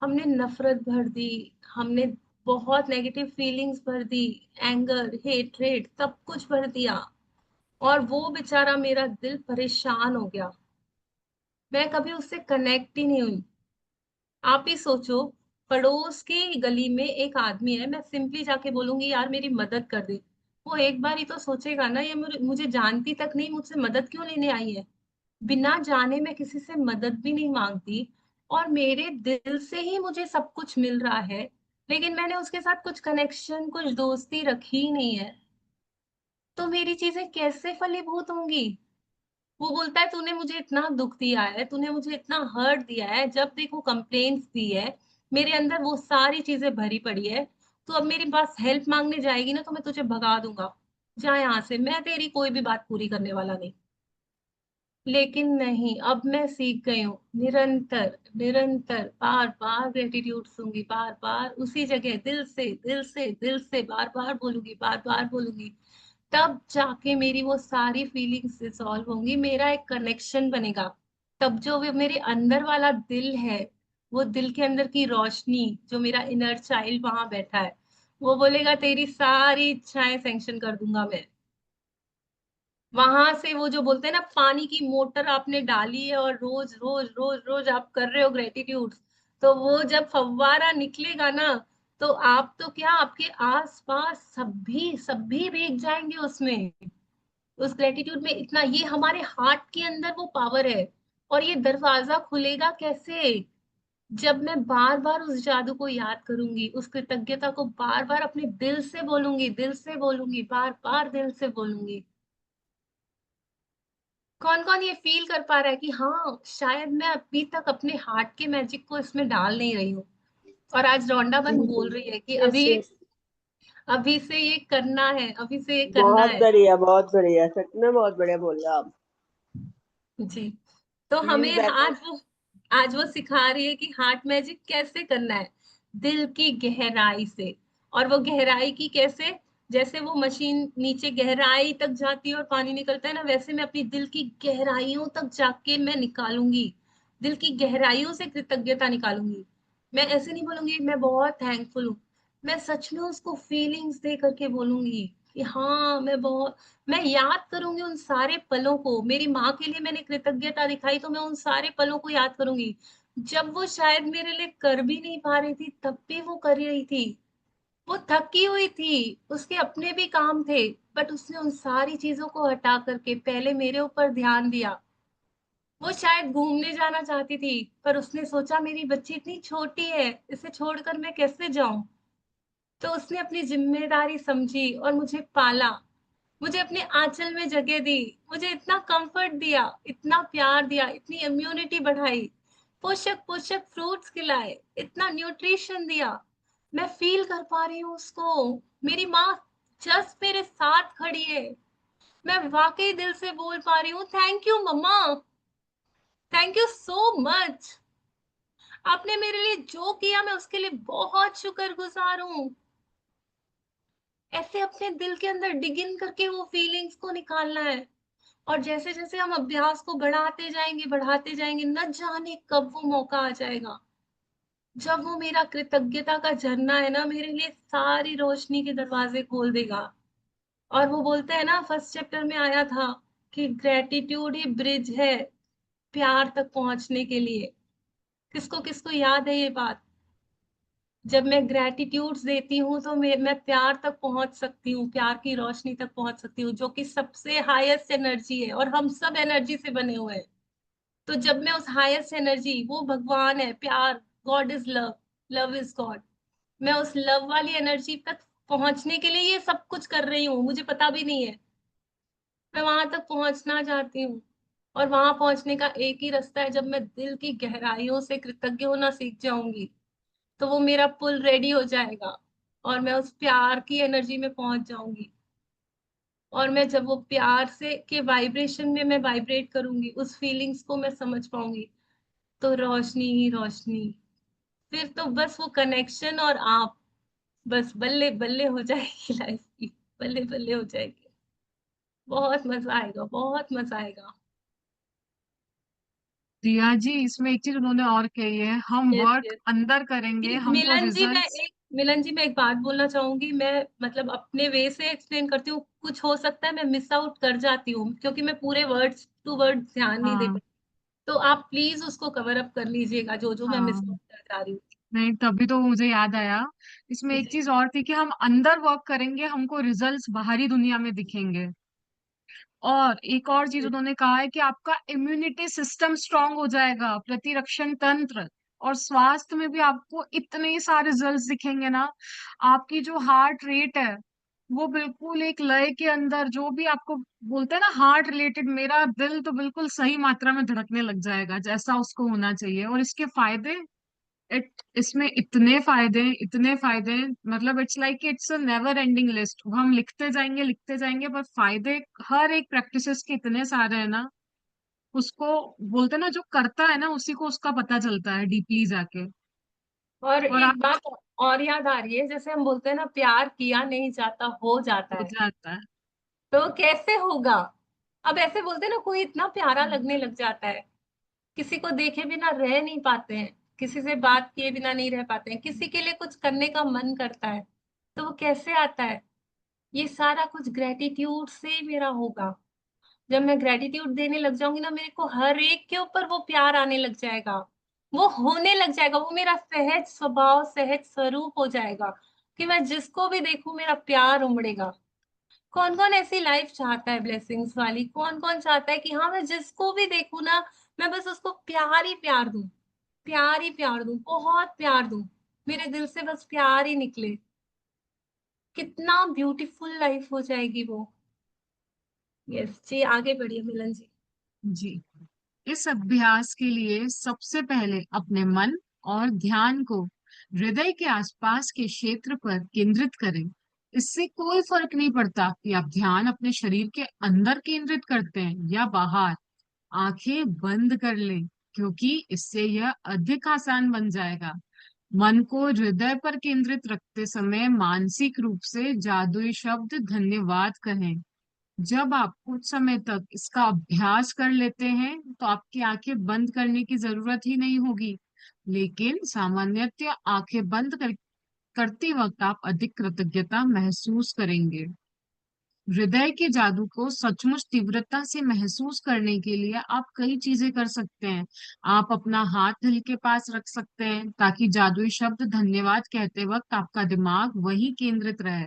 हमने नफरत भर दी, हमने बहुत नेगेटिव फीलिंग्स भर दी, एंगर, हेट्रेड, सब कुछ भर दिया, और वो बेचारा मेरा दिल परेशान हो गया, मैं कभी उससे कनेक्ट ही नहीं हुई। आप ही सोचो, पड़ोस की गली में एक आदमी है, मैं सिंपली जाके बोलूंगी यार मेरी मदद कर दे, वो एक बार ही तो सोचेगा ना, ये मुझे जानती तक नहीं, मुझसे मदद क्यों लेने आई है। बिना जाने मैं किसी से मदद भी नहीं मांगती, और मेरे दिल से ही मुझे सब कुछ मिल रहा है, लेकिन मैंने उसके साथ कुछ कनेक्शन, कुछ दोस्ती रखी ही नहीं है, तो मेरी चीजें कैसे फलीभूत होंगी। वो बोलता है तूने मुझे इतना दुख दिया है, तूने मुझे इतना हर्ट दिया है, जब देखो कंप्लेन्ट्स दी है, मेरे अंदर वो सारी चीजें भरी पड़ी है, तो अब मेरे पास हेल्प मांगने जाएगी ना, तो मैं तुझे भगा दूंगा, जा यहाँ से, मैं तेरी कोई भी बात पूरी करने वाला नहीं। लेकिन नहीं, अब मैं सीख गई हूँ, निरंतर निरंतर बार बार ग्रेटिट्यूड दूंगी, बार बार उसी जगह दिल से दिल से दिल से बार बार बोलूंगी, बार बार बोलूंगी, तब जाके मेरी वो सारी फीलिंग्स रिजॉल्व होंगी, मेरा एक कनेक्शन बनेगा। तब जो वो मेरे अंदर वाला दिल है, वो दिल के अंदर की रोशनी, जो मेरा इनर चाइल्ड वहां बैठा है, वो बोलेगा तेरी सारी इच्छाएं सैंक्शन कर दूंगा मैं। वहां से वो जो बोलते हैं ना, पानी की मोटर आपने डाली है और रोज रोज रोज रोज आप कर रहे हो ग्रेटिट्यूड, तो वो जब फव्वारा निकलेगा ना, तो आप तो क्या, आपके आस पास सभी सभी भीग जाएंगे उसमें, उस ग्रेटिट्यूड में। इतना ये हमारे हार्ट के अंदर वो पावर है। और ये दरवाजा खुलेगा कैसे, जब मैं बार बार उस जादू को याद करूंगी, उस कृतज्ञता को बार बार अपने दिल से बोलूंगी, दिल से बोलूंगी, बार बार दिल से बोलूंगी। कौन कौन ये फील कर पा रहा है कि हाँ, शायद मैं अभी तक अपने हार्ट के मैजिक को इसमें डाल नहीं रही हूँ, और आज रौंडा बन बोल रही है कि यस अभी, यस। अभी से ये करना है, अभी से ये करना बहुत है। बढ़िया, बहुत बढ़िया, सच में बहुत बढ़िया बोल रहे हो आप। जी। तो मीन्स हमें दैट इज। आज वो सिखा रही है कि हार्ट मैजिक कैसे करना है, दिल की गहराई से। और वो गहराई की कैसे, जैसे वो मशीन नीचे गहराई तक जाती है और पानी निकलता है ना, वैसे मैं अपनी दिल की गहराइयों तक जाके मैं निकालूंगी, दिल की गहराइयों से कृतज्ञता निकालूंगी। मैं ऐसे नहीं बोलूंगी मैं बहुत थैंकफुल हूँ, मैं सच में उसको फीलिंग्स दे करके बोलूंगी कि हाँ मैं बहुत, मैं याद करूंगी उन सारे पलों को, मेरी माँ के लिए मैंने कृतज्ञता दिखाई, तो मैं उन सारे पलों को याद करूंगी, जब वो शायद मेरे लिए कर भी नहीं पा रही थी, तब भी वो कर रही थी। वो थकी हुई थी, उसके अपने भी काम थे, बट उसने उन सारी चीजों को हटा करके पहले मेरे ऊपर ध्यान दिया। वो शायद घूमने जाना चाहती थी, पर उसने सोचा मेरी बच्ची इतनी छोटी है, इसे छोड़कर मैं कैसे जाऊं, तो उसने अपनी जिम्मेदारी समझी और मुझे पाला, मुझे अपने आंचल में जगह दी, मुझे इतना कंफर्ट दिया, इतना प्यार दिया, इतनी इम्यूनिटी बढ़ाई, पोषक पोषक फ्रूट्स खिलाए, इतना न्यूट्रिशन दिया। मैं फील कर पा रही हूँ उसको। मेरी माँ जस्ट मेरे साथ खड़ी है। मैं वाकई दिल से बोल पा रही हूँ, थैंक यू मम्मा, थैंक यू सो मच। आपने मेरे लिए जो किया मैं उसके लिए बहुत शुक्रगुजार हूँ। ऐसे अपने दिल के अंदर डिग इन करके वो फीलिंग्स को निकालना है। और जैसे जैसे हम अभ्यास को बढ़ाते जाएंगे, न जाने कब वो मौका आ जाएगा जब वो मेरा कृतज्ञता का झरना है ना, मेरे लिए सारी रोशनी के दरवाजे खोल देगा। और वो बोलते हैं ना, फर्स्ट चैप्टर में आया था कि ग्रेटिट्यूड ही ब्रिज है प्यार तक पहुंचने के लिए। किसको किसको याद है ये बात? जब मैं ग्रेटिट्यूड्स देती हूँ तो मैं प्यार तक पहुंच सकती हूँ, प्यार की रोशनी तक पहुंच सकती हूँ, जो कि सबसे हाईएस्ट एनर्जी है, और हम सब एनर्जी से बने हुए हैं। तो जब मैं उस हाईएस्ट एनर्जी, वो भगवान है, प्यार, God is love, love is God, मैं उस लव वाली एनर्जी तक पहुंचने के लिए ये सब कुछ कर रही हूँ, मुझे पता भी नहीं है। मैं वहां तक पहुंचना चाहती हूँ। और वहां पहुंचने का एक ही रास्ता है, जब मैं दिल की गहराइयों से कृतज्ञ होना सीख जाऊंगी, तो वो मेरा पुल रेडी हो जाएगा और मैं उस प्यार की एनर्जी में पहुंच जाऊंगी। और मैं जब वो प्यार से के वाइब्रेशन में मैं वाइब्रेट करूंगी, उस फीलिंग्स को मैं समझ पाऊंगी, तो रोशनी ही रोशनी। फिर तो बस वो कनेक्शन और आप, बस बल्ले बल्ले हो जाएगी लाइफ की, बल्ले बल्ले हो जाएगी। बहुत मजा आएगा, बहुत मजा आएगा। रिया जी, इसमें एक चीज उन्होंने और कही है, हम यस वर्क यस। अंदर करेंगे, हमको रिजल्ट्स। मिलन जी, मैं एक बात बोलना चाहूंगी। मैं मतलब अपने वे से एक्सप्लेन करती हूँ, कुछ हो सकता है मैं मिस आउट कर जाती हूँ क्योंकि मैं पूरे वर्ड्स टू वर्ड ध्यान नहीं दे हाँ, पाती। तो आप प्लीज उसको कवर अप कर लीजिएगा, जो जो मैं मिस हाँ, आउट कर जा रही हूँ। नहीं तभी तो मुझे याद आया। इसमें एक जी चीज और थी कि हम अंदर वर्क करेंगे, हमको रिजल्ट्स बाहरी दुनिया में दिखेंगे। और एक और चीज जी। उन्होंने कहा है कि आपका इम्यूनिटी सिस्टम स्ट्रांग हो जाएगा, प्रतिरक्षण तंत्र और स्वास्थ्य में भी आपको इतने सारे रिजल्ट्स दिखेंगे ना। आपकी जो हार्ट रेट है वो बिल्कुल एक लय के अंदर, जो भी आपको बोलते हैं ना हार्ट रिलेटेड, मेरा दिल तो बिल्कुल सही मात्रा में धड़कने लग जाएगा जैसा उसको होना चाहिए। और इसके फायदे, इसमें इतने फायदे, मतलब it's like it's a never ending list, हम लिखते जाएंगे, पर फायदे हर एक प्रैक्टिसेस के इतने सारे हैं ना। उसको बोलते हैं ना, जो करता है ना उसी को उसका पता चलता है डीपली जाके। और और आप एक बात और याद आ रही है, जैसे हम बोलते हैं ना, प्यार किया नहीं जाता, हो जाता हो है। जाता है। तो कैसे होगा? अब ऐसे बोलते हैं ना, कोई इतना प्यारा हम्म। लगने लग जाता है, किसी को देखे बिना रह नहीं पाते हैं, किसी से बात किए बिना नहीं रह पाते हैं, किसी के लिए कुछ करने का मन करता है। तो वो कैसे आता है? ये सारा कुछ ग्रेटिट्यूड से मेरा होगा। जब मैं ग्रेटिट्यूड देने लग जाऊंगी ना, मेरे को हर एक के ऊपर वो प्यार आने लग जाएगा, वो होने लग जाएगा, वो मेरा सहज स्वभाव, सहज स्वरूप हो जाएगा कि मैं जिसको भी देखूं मेरा प्यार उमड़ेगा। कौन कौन ऐसी लाइफ चाहता है ब्लेसिंग्स वाली? कौन कौन चाहता है कि हाँ, मैं जिसको भी देखूं ना, मैं बस उसको प्यार ही प्यार दूं, प्यार ही प्यार दूं, बहुत प्यार दूं, मेरे दिल से बस प्यार ही निकले। कितना ब्यूटीफुल लाइफ हो जाएगी वो। यस जी, आगे बढ़िए मिलन जी। जी, इस अभ्यास के लिए सबसे पहले अपने मन और ध्यान को हृदय के आसपास के क्षेत्र पर केंद्रित करें। इससे कोई फर्क नहीं पड़ता कि आप ध्यान अपने शरीर के अंदर केंद्रित करते हैं या बाहर। आंखें बंद कर लें, क्योंकि इससे यह अधिक आसान बन जाएगा। मन को हृदय पर केंद्रित रखते समय मानसिक रूप से जादुई शब्द धन्यवाद कहें। जब आप कुछ समय तक इसका अभ्यास कर लेते हैं तो आपकी आंखें बंद करने की जरूरत ही नहीं होगी। लेकिन सामान्यतः आंखें बंद करते वक्त आप अधिक कृतज्ञता महसूस करेंगे। हृदय के जादू को सचमुच तीव्रता से महसूस करने के लिए आप कई चीजें कर सकते हैं। आप अपना हाथ दिल के पास रख सकते हैं ताकि जादुई शब्द धन्यवाद कहते वक्त आपका दिमाग वही केंद्रित रहे।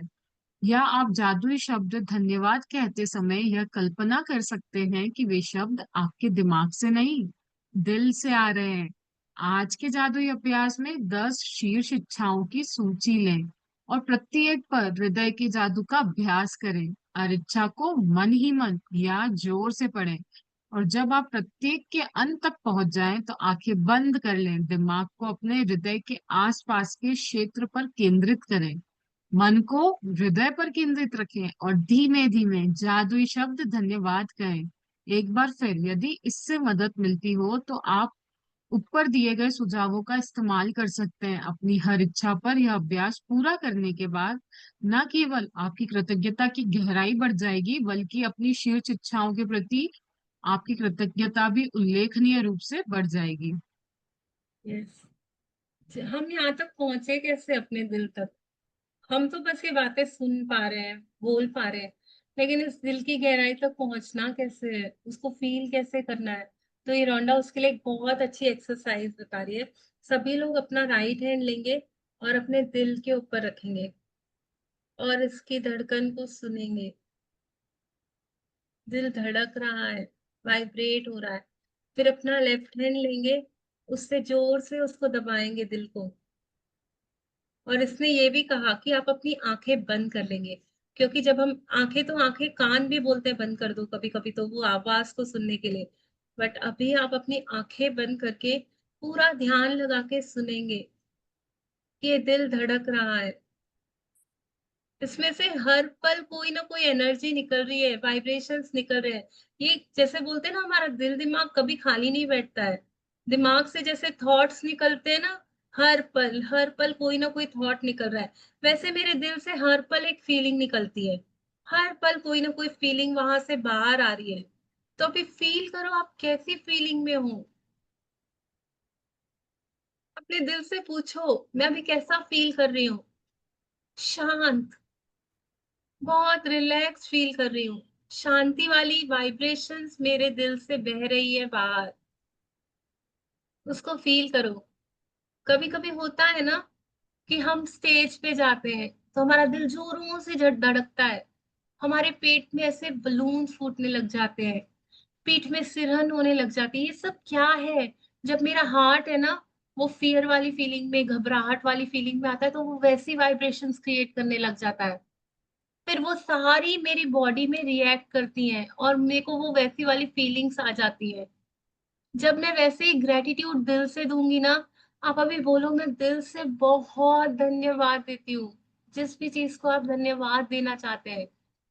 या आप जादुई शब्द धन्यवाद कहते समय यह कल्पना कर सकते हैं कि वे शब्द आपके दिमाग से नहीं, दिल से आ रहे हैं। आज के जादुई अभ्यास में 10 शीर्ष इच्छाओं की सूची लें। और प्रत्येक पर हृदय के जादू का अभ्यास करें। हर इच्छा को मन ही मन या जोर से पढ़ें। और जब आप प्रत्येक के अंत तक पहुंच जाएं तो आंखें बंद कर लें, दिमाग को अपने हृदय के आसपास के क्षेत्र पर केंद्रित करें, मन को हृदय पर केंद्रित रखें और धीमे धीमे जादुई शब्द धन्यवाद कहें। एक बार फिर यदि इससे मदद मिलती हो तो आप ऊपर दिए गए सुझावों का इस्तेमाल कर सकते हैं। अपनी हर इच्छा पर यह अभ्यास पूरा करने के बाद न केवल आपकी कृतज्ञता की गहराई बढ़ जाएगी, बल्कि अपनी शीर्ष इच्छाओं के प्रति आपकी कृतज्ञता भी उल्लेखनीय रूप से बढ़ जाएगी। यस, हम यहाँ तक पहुंचे कैसे अपने दिल तक? हम तो बस ये बातें सुन पा रहे हैं, बोल पा रहे हैं, लेकिन इस दिल की गहराई तक पहुंचना कैसे है, उसको फील कैसे करना है? तो ये रोंडा उसके लिए एक बहुत अच्छी एक्सरसाइज बता रही है। सभी लोग अपना राइट हैंड लेंगे और अपने दिल के ऊपर रखेंगे और इसकी धड़कन को सुनेंगे। दिल धड़क रहा है, वाइब्रेट हो रहा है। फिर अपना लेफ्ट हैंड लेंगे, उससे जोर से उसको दबाएंगे दिल को। और इसने ये भी कहा कि आप अपनी आंखें बंद कर लेंगे, क्योंकि जब हम आंखें, तो आंखें कान भी बोलते हैं बंद कर दो कभी कभी, तो वो आवाज को सुनने के लिए। बट अभी आप अपनी आंखें बंद करके पूरा ध्यान लगा के सुनेंगे कि ये दिल धड़क रहा है। इसमें से हर पल कोई ना कोई एनर्जी निकल रही है, वाइब्रेशंस निकल रहे हैं। ये जैसे बोलते हैं ना, हमारा दिल दिमाग कभी खाली नहीं बैठता है। दिमाग से जैसे थॉट्स निकलते हैं ना, हर पल कोई ना कोई थॉट निकल रहा है, वैसे मेरे दिल से हर पल एक फीलिंग निकलती है। हर पल कोई ना कोई फीलिंग वहां से बाहर आ रही है। तो अभी फील करो आप कैसी फीलिंग में हो। अपने दिल से पूछो, मैं अभी कैसा फील कर रही हूँ? शांत, बहुत रिलैक्स फील कर रही हूँ। शांति वाली वाइब्रेशंस मेरे दिल से बह रही है बाहर, उसको फील करो। कभी कभी होता है ना कि हम स्टेज पे जाते हैं तो हमारा दिल जोरों से झट धड़कता है, हमारे पेट में ऐसे बलून फूटने लग जाते हैं, पीठ में सिरहन होने लग जाती है। ये सब क्या है? जब मेरा हार्ट है ना, वो फियर वाली फीलिंग में, घबराहट वाली फीलिंग में आता है, तो वो वैसी वाइब्रेशंस क्रिएट करने लग जाता है। फिर वो सारी मेरी बॉडी में रिएक्ट करती हैं और मेरे को वो वैसी वाली फीलिंग्स आ जाती है। जब मैं वैसे ही ग्रेटिट्यूड दिल से दूंगी ना, आप अभी बोलो, मैं दिल से बहुत धन्यवाद देती हूँ। जिस भी चीज को आप धन्यवाद देना चाहते हैं,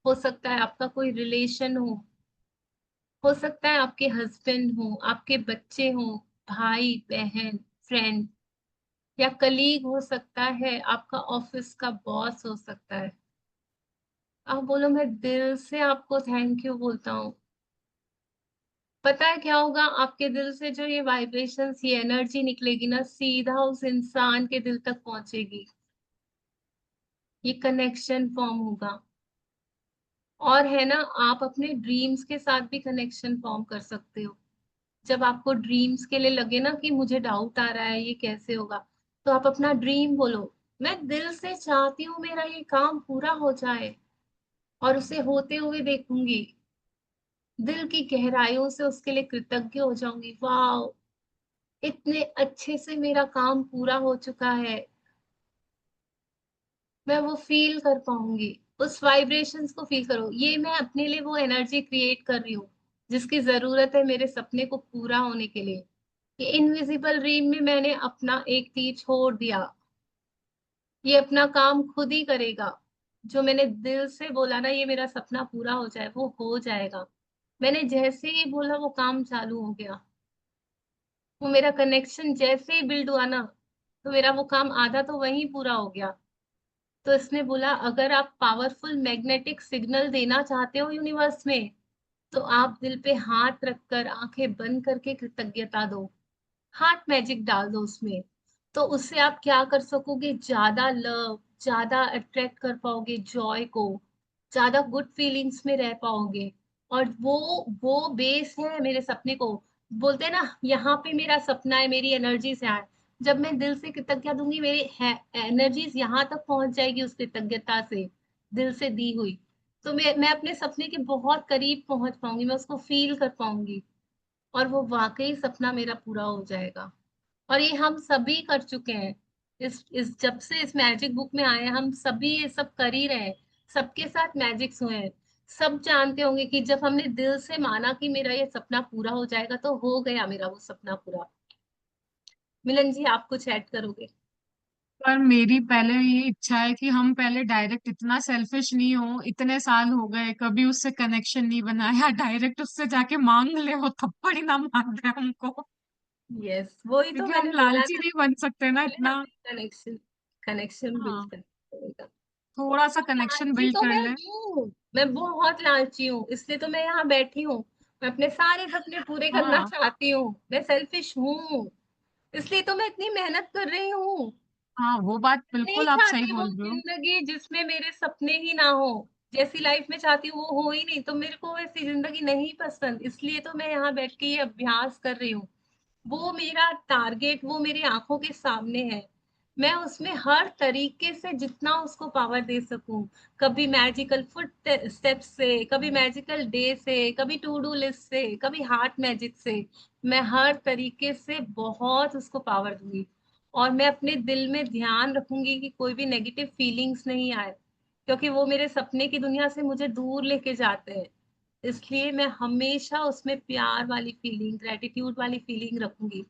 हो सकता है आपका कोई रिलेशन हो सकता है आपके हस्बैंड हो, आपके बच्चे हो, भाई बहन, फ्रेंड, या कलीग हो सकता है, आपका ऑफिस का बॉस हो सकता है। आप बोलो, मैं दिल से आपको थैंक यू बोलता हूँ। पता है क्या होगा? आपके दिल से जो ये वाइब्रेशंस, ये एनर्जी निकलेगी ना, सीधा उस इंसान के दिल तक पहुंचेगी। ये कनेक्शन फॉर्म होगा। और है ना, आप अपने ड्रीम्स के साथ भी कनेक्शन फॉर्म कर सकते हो। जब आपको ड्रीम्स के लिए लगे ना कि मुझे डाउट आ रहा है ये कैसे होगा, तो आप अपना ड्रीम बोलो, मैं दिल से चाहती हूँ मेरा ये काम पूरा हो जाए, और उसे होते हुए देखूंगी। दिल की गहराइयों से उसके लिए कृतज्ञ हो जाऊंगी। वाह, इतने अच्छे से मेरा काम पूरा हो चुका है। मैं वो फील कर पाऊंगी। उस वाइब्रेशंस को फील करो। ये मैं अपने लिए वो एनर्जी क्रिएट कर रही हूँ जिसकी जरूरत है मेरे सपने को पूरा होने के लिए। ये इनविजिबल ड्रीम में मैंने अपना एक तीर छोड़ दिया। ये अपना काम खुद ही करेगा। जो मैंने दिल से बोला ना, ये मेरा सपना पूरा हो जाए, वो हो जाएगा। मैंने जैसे ही बोला वो काम चालू हो गया। वो मेरा कनेक्शन जैसे ही बिल्ड हुआ ना, तो मेरा वो काम आधा तो वहीं पूरा हो गया। तो इसने बोला, अगर आप पावरफुल मैग्नेटिक सिग्नल देना चाहते हो यूनिवर्स में, तो आप दिल पे हाथ रखकर आंखें बंद करके कृतज्ञता दो। हार्ट मैजिक डाल दो उसमें। तो उससे आप क्या कर सकोगे? ज्यादा लव, ज्यादा अट्रैक्ट कर पाओगे जॉय को, ज्यादा गुड फीलिंग्स में रह पाओगे। और वो बेस है मेरे सपने को। बोलते हैं ना, यहाँ पे मेरा सपना है, मेरी एनर्जी से आए। जब मैं दिल से कृतज्ञता दूंगी, मेरी एनर्जीज यहाँ तक पहुंच जाएगी उस कृतज्ञता से, दिल से दी हुई। तो मैं अपने सपने के बहुत करीब पहुंच पाऊंगी, मैं उसको फील कर पाऊंगी, और वो वाकई सपना मेरा पूरा हो जाएगा। और ये हम सभी कर चुके हैं। इस जब से इस मैजिक बुक में आए हैं, हम सभी ये सब कर ही रहे हैं, सबके साथ मैजिक्स हुए हैं। सब जानते होंगे कि जब हमने दिल से माना कि मेरा ये सपना पूरा हो जाएगा, तो हो गया मेरा वो सपना पूरा। मिलन जी, आप कुछ ऐड करोगे? पर मेरी पहले ये इच्छा है कि हम पहले डायरेक्ट इतना सेल्फिश नहीं हो, इतने साल हो गए कभी उससे कनेक्शन नहीं बनाया, डायरेक्ट उससे जाके मांग ले, वो थप्पड़ ही ना मार दे हमको। यस, वही तो क्योंकि हम मैंने बोला लालची ना, नहीं बन सकते ना पहले इतना। हमें कनेक्शन कनेक्शन बिल्ड हाँ, करना पड़ेगा। थोड़ा सा और कनेक्शन लालची बिल्ड तो कर मैं ले। हूँ, मैं बहुत लालची हूँ, इसलिए तो मैं यहाँ बैठी हूँ। मैं अपने सारे सपने पूरे करना हाँ चाहती हूँ, मैं सेल्फिश हूँ, इसलिए तो मैं इतनी मेहनत कर रही हूँ। हाँ, वो बात मैं नहीं बिल्कुल आप सही चाहती वो बोल रहे हो। जिंदगी जिसमें मेरे सपने ही ना हो। जैसी लाइफ में चाहती हूँ वो हो ही नहीं, तो मेरे को वैसी जिंदगी नहीं पसंद, इसलिए तो मैं यहाँ बैठ के ये अभ्यास कर रही हूँ। वो मेरा टारगेट, वो मेरी आंखों के सामने है। मैं उसमें हर तरीके से जितना उसको पावर दे सकूं, कभी मैजिकल फुट स्टेप्स से, कभी मैजिकल डे से, कभी टू डू लिस्ट से, कभी हार्ट मैजिक से, मैं हर तरीके से बहुत उसको पावर दूंगी। और मैं अपने दिल में ध्यान रखूंगी कि कोई भी नेगेटिव फीलिंग्स नहीं आए, क्योंकि वो मेरे सपने की दुनिया से मुझे दूर लेके जाते हैं। इसलिए मैं हमेशा उसमें प्यार वाली फीलिंग, ग्रेटिट्यूड वाली फीलिंग रखूंगी,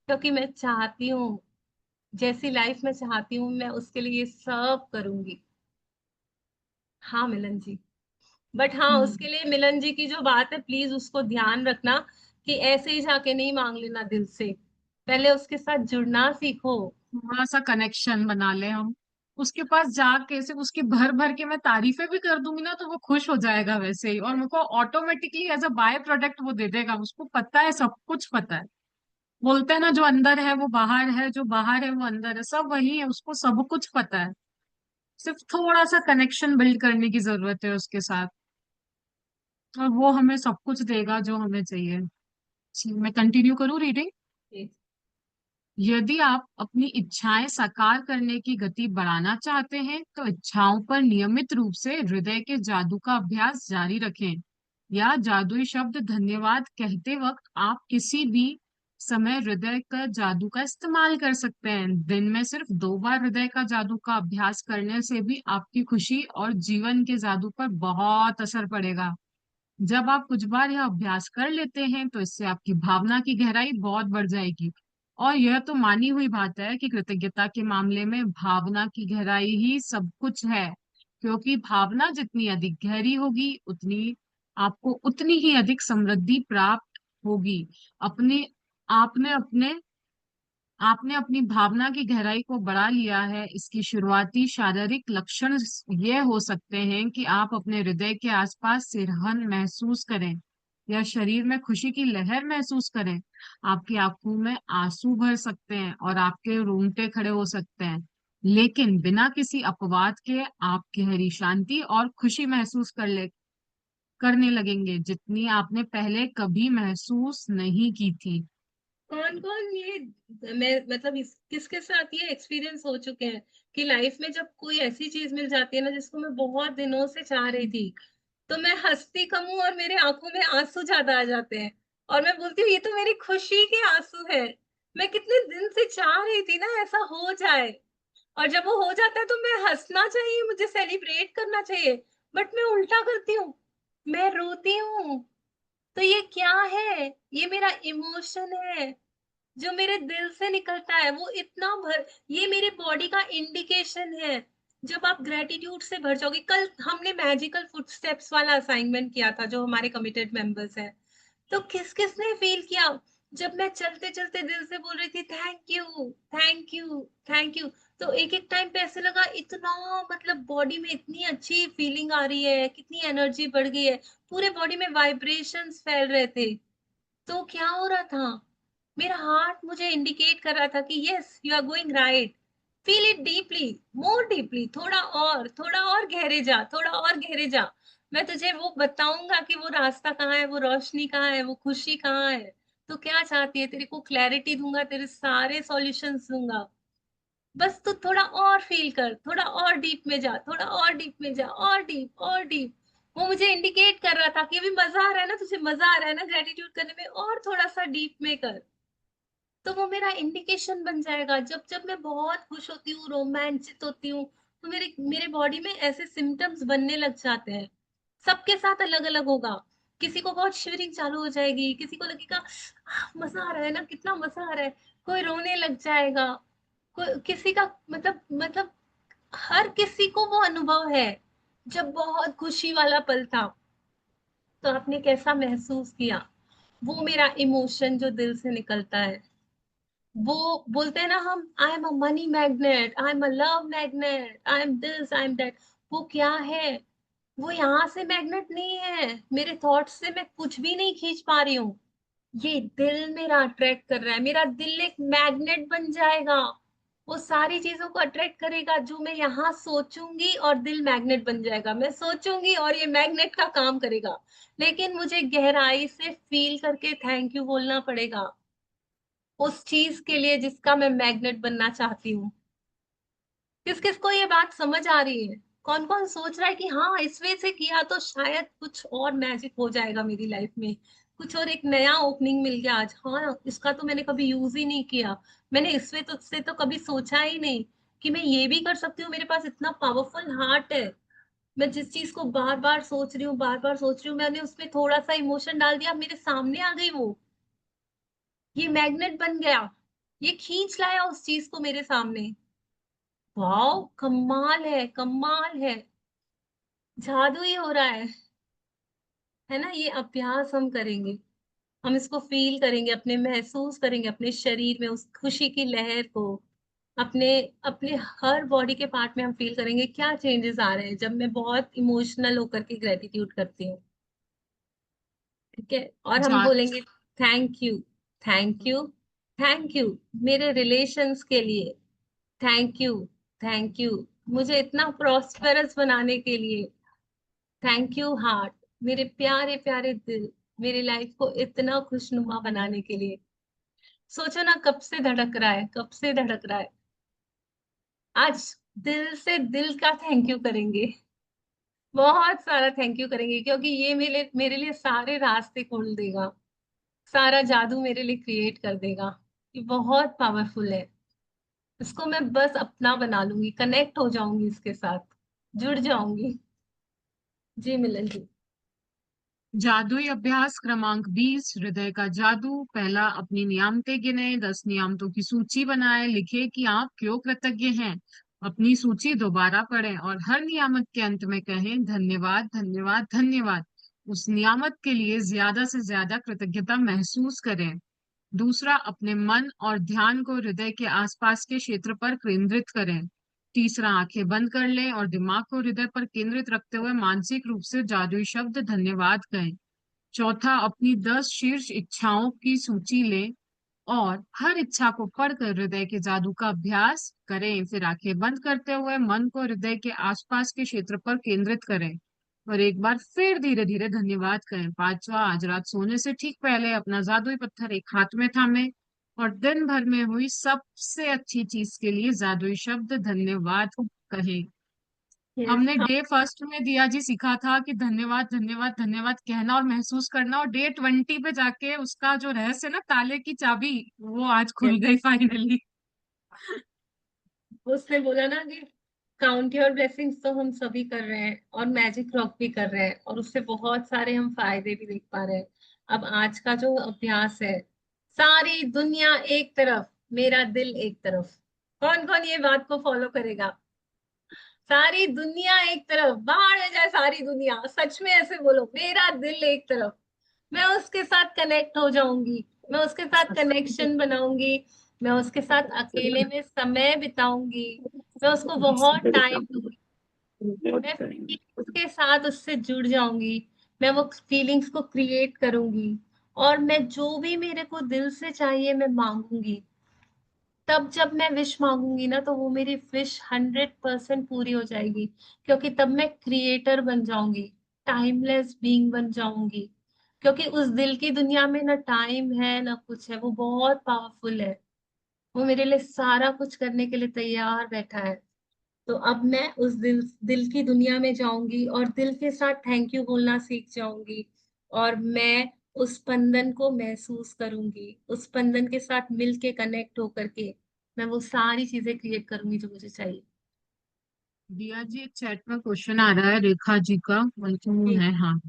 क्योंकि मैं चाहती हूँ, जैसी लाइफ मैं चाहती हूँ, मैं उसके लिए ये सब करूंगी। हाँ मिलन जी। बट हाँ, हम्म। उसके लिए मिलन जी की जो बात है, प्लीज उसको ध्यान रखना कि ऐसे ही जाके नहीं मांग लेना दिल से, पहले उसके साथ जुड़ना सीखो। थोड़ा सा कनेक्शन बना ले हम, उसके पास जाके सिर्फ उसकी भर भर के मैं तारीफें भी कर दूंगी ना, तो वो खुश हो जाएगा वैसे ही, और मेरे को automatically as a by product वो दे देगा। उसको पता है, सब कुछ पता है। बोलते हैं ना, जो अंदर है वो बाहर है, जो बाहर है वो अंदर है, सब वही है, उसको सब कुछ पता है। सिर्फ थोड़ा सा कनेक्शन बिल्ड करने की जरूरत है उसके साथ, और वो हमें सब कुछ देगा जो हमें चाहिए। मैं कंटिन्यू करूँ रीडिंग? यदि आप अपनी इच्छाएं साकार करने की गति बढ़ाना चाहते हैं, तो इच्छाओं पर नियमित रूप से हृदय के जादू का अभ्यास जारी रखें। या जादुई शब्द धन्यवाद कहते वक्त आप किसी भी समय हृदय का जादू का इस्तेमाल कर सकते हैं। दिन में सिर्फ 2 बार हृदय का जादू का अभ्यास करने से भी आपकी खुशी और जीवन के जादू पर बहुत असर पड़ेगा। जब आप कुछ बार यह अभ्यास कर लेते हैं, तो इससे आपकी भावना की गहराई बहुत बढ़ जाएगी। और यह तो मानी हुई बात है कि कृतज्ञता के मामले में भावना की गहराई ही सब कुछ है। क्योंकि भावना जितनी अधिक गहरी होगी, उतनी आपको उतनी ही अधिक समृद्धि प्राप्त होगी। अपने आपने अपने आपने अपनी भावना की गहराई को बढ़ा लिया है। इसकी शुरुआती शारीरिक लक्षण ये हो सकते हैं कि आप अपने हृदय के आसपास सिरहन महसूस करें, या शरीर में खुशी की लहर महसूस करें। आपकी आंखों में आंसू भर सकते हैं और आपके रोंगटे खड़े हो सकते हैं। लेकिन बिना किसी अपवाद के आप गहरी शांति और खुशी महसूस करने लगेंगे, जितनी आपने पहले कभी महसूस नहीं की थी। कौन कौन ये, मैं मतलब किसके साथ ये एक्सपीरियंस हो चुके हैं कि लाइफ में जब कोई ऐसी चीज मिल जाती है ना जिसको मैं बहुत दिनों से चाह रही थी, तो मैं हंसती कम हूँ और मेरे आंखों में आंसू ज्यादा आ जाते हैं, और मैं बोलती हूँ ये तो मेरी खुशी के आंसू है। मैं कितने दिन से चाह रही थी ना ऐसा हो जाए, और जब वो हो जाता है तो मैं हंसना चाहिए, मुझे सेलिब्रेट करना चाहिए, बट मैं उल्टा करती हूँ, मैं रोती हूँ। तो ये क्या है? ये मेरा इमोशन है जो मेरे दिल से निकलता है, वो इतना भर, ये मेरी बॉडी का इंडिकेशन है। जब आप ग्रेटिट्यूड से भर जाओगे, कल हमने मैजिकल फुटस्टेप्स वाला असाइनमेंट किया था जो हमारे कमिटेड मेंबर्स हैं, तो किस किसने फील किया? जब मैं चलते चलते दिल से बोल रही थी thank you, thank you, thank you, तो एक एक टाइम पे ऐसे लगा इतना, मतलब बॉडी में इतनी अच्छी फीलिंग आ रही है, कितनी एनर्जी बढ़ गई है, पूरे बॉडी में वाइब्रेशंस फैल रहे थे। तो क्या हो रहा था? मेरा हार्ट मुझे इंडिकेट कर रहा था कि yes you are going right, feel it deeply, more deeply, थोड़ा और गहरे जा, थोड़ा और गहरे जा, मैं तुझे वो बताऊंगा कि वो रास्ता कहाँ है, वो रोशनी कहाँ है, वो खुशी कहाँ है। तो क्या चाहती है, तेरे को क्लैरिटी दूंगा, तेरे सारे सॉल्यूशंस दूंगा, बस तू थोड़ा और फील कर, थोड़ा और डीप में जा, थोड़ा और डीप में जा, और डीप और डीप। वो मुझे इंडिकेट कर रहा था कि अभी मजा आ रहा है ना, तुझे मजा आ रहा है ना ग्रेटिट्यूड करने में, और थोड़ा सा डीप में कर। तो वो मेरा इंडिकेशन बन जाएगा। जब जब मैं बहुत खुश होती हूँ, रोमांचित होती हूँ, तो मेरे मेरे बॉडी में ऐसे सिम्टम्स बनने लग जाते हैं। सबके साथ अलग अलग होगा। किसी को बहुत शिवरिंग चालू हो जाएगी, किसी को लगेगा मजा आ रहा है ना, कितना मजा आ रहा है, कोई रोने लग जाएगा, कोई किसी का मतलब हर किसी को वो अनुभव है। जब बहुत खुशी वाला पल था तो आपने कैसा महसूस किया? वो मेरा इमोशन जो दिल से निकलता है, वो बोलते हैं ना हम, I am a money magnet, I am a love magnet, I am this, I am that. वो क्या है? वो यहाँ से मैग्नेट नहीं है, मेरे थॉट्स से मैं कुछ भी नहीं खींच पा रही हूँ। ये दिल मेरा अट्रैक्ट कर रहा है, मेरा दिल एक मैग्नेट बन जाएगा। वो सारी चीजों को अट्रैक्ट करेगा जो मैं यहाँ सोचूंगी, और दिल मैग्नेट बन जाएगा। मैं सोचूंगी और ये मैग्नेट का काम करेगा। लेकिन मुझे गहराई से फील करके थैंक यू बोलना पड़ेगा उस चीज के लिए जिसका मैं मैग्नेट बनना चाहती हूँ। किस किस को ये बात समझ आ रही है? कौन कौन सोच रहा है कि हाँ, इस वे से किया तो शायद कुछ और मैजिक हो जाएगा मेरी लाइफ में, कुछ और एक नया ओपनिंग मिल गया आज। हाँ, इसका तो मैंने कभी यूज ही नहीं किया, मैंने इस वे तो से तो कभी सोचा ही नहीं कि मैं ये भी कर सकती हूँ। मेरे पास इतना पावरफुल हार्ट है। मैं जिस चीज को बार बार सोच रही हूँ, बार बार सोच रही हूँ, मैंने उसमें थोड़ा सा इमोशन डाल दिया, मेरे सामने आ गई वो। ये मैग्नेट बन गया, ये खींच लाया उस चीज को मेरे सामने। वाह, कमाल है, कमाल है, जादू ही हो रहा है ना? ये अभ्यास हम करेंगे, हम इसको फील करेंगे, अपने महसूस करेंगे अपने शरीर में उस खुशी की लहर को। अपने अपने हर बॉडी के पार्ट में हम फील करेंगे क्या चेंजेस आ रहे हैं जब मैं बहुत इमोशनल होकर के ग्रेटिट्यूड करती हूँ। ठीक है, और हम जा बोलेंगे thank you, thank you, thank you मेरे रिलेशंस के लिए, थैंक यू, थैंक यू मुझे इतना प्रॉस्पेरस बनाने के लिए, थैंक यू हार्ट, मेरे प्यारे प्यारे दिल, मेरी लाइफ को इतना खुशनुमा बनाने के लिए। सोचो ना, कब से धड़क रहा है, कब से धड़क रहा है। आज दिल से दिल का थैंक यू करेंगे, बहुत सारा थैंक यू करेंगे, क्योंकि ये मेरे मेरे लिए सारे रास्ते खोल देगा, सारा जादू मेरे लिए क्रिएट कर देगा। ये बहुत पावरफुल है। इसको मैं बस अपना बना लूंगी, कनेक्ट हो जाऊंगी इसके साथ, जुड़ जाऊंगी। जी मिलन जी। जादुई अभ्यास क्रमांक 20, हृदय का जादू। पहला, अपनी नियामतें गिने, 10 नियामतों की सूची बनाए, लिखे कि आप क्यों कृतज्ञ हैं। अपनी सूची दोबारा पढ़ें और हर नियामत के अंत में कहें धन्यवाद, धन्यवाद, धन्यवाद। उस नियामत के लिए ज्यादा से ज्यादा कृतज्ञता महसूस करें। दूसरा, अपने मन और ध्यान को हृदय के आसपास के क्षेत्र पर केंद्रित करें। तीसरा, आंखें बंद कर लें और दिमाग को हृदय पर केंद्रित रखते हुए मानसिक रूप से जादुई शब्द धन्यवाद कहें। चौथा, अपनी 10 शीर्ष इच्छाओं की सूची लें और हर इच्छा को पढ़कर हृदय के जादू का अभ्यास करें। फिर आंखें बंद करते हुए मन को हृदय के आसपास के क्षेत्र पर केंद्रित करें और एक बार फिर धीरे धीरे धन्यवाद करें। पांचवा, आज रात सोने से ठीक पहले अपना जादुई पत्थर एक हाथ में थामे और दिन भर में हुई सबसे अच्छी चीज के लिए जादुई शब्द धन्यवाद कहें। यस। हमने डे फर्स्ट में दिया जी सीखा था कि धन्यवाद, धन्यवाद, धन्यवाद कहना और महसूस करना, और डे 20 पे जाके उसका जो रहस्य ना, ताले की चाबी, वो आज खुल गई फाइनली। उसने बोला ना कि काउंट योर ब्लेसिंग्स, तो हम सभी कर रहे हैं और मैजिक रॉक भी कर रहे हैं, और उससे बहुत सारे हम फायदे भी देख पा रहे हैं। अब आज का जो अभ्यास है, सारी दुनिया एक तरफ, मेरा दिल एक तरफ। कौन कौन ये बात को फॉलो करेगा? सारी दुनिया एक तरफ, बाहर में जाए सारी दुनिया, सच में ऐसे बोलो, मेरा दिल एक तरफ। मैं उसके साथ कनेक्ट हो जाऊंगी, मैं उसके साथ कनेक्शन बनाऊंगी, मैं उसके साथ अकेले में समय बिताऊंगी, मैं उसको बहुत टाइम दूंगी, मैं फीलिंग्स के साथ उससे जुड़ जाऊंगी, मैं वो फीलिंग्स को क्रिएट करूंगी, और मैं जो भी मेरे को दिल से चाहिए मैं मांगूंगी। तब जब मैं विश मांगूंगी ना, तो वो मेरी विश 100% पूरी हो जाएगी, क्योंकि तब मैं क्रिएटर बन जाऊंगी, टाइमलेस बीइंग बन जाऊंगी। क्योंकि उस दिल की दुनिया में ना टाइम है ना कुछ है, वो बहुत पावरफुल है, वो मेरे लिए सारा कुछ करने के लिए तैयार बैठा है। तो अब मैं उस दिल दिल की दुनिया में जाऊंगी और दिल के साथ थैंक यू बोलना सीख जाऊंगी, और मैं उस स्पंदन को महसूस करूंगी, उस स्पंदन के साथ मिलके कनेक्ट होकर के मैं वो सारी चीजें क्रिएट करूंगी जो मुझे चाहिए। दिया जी, एक चैट में क्वेश्चन आ रहा है रेखा जी का, वही जी। है हाँ।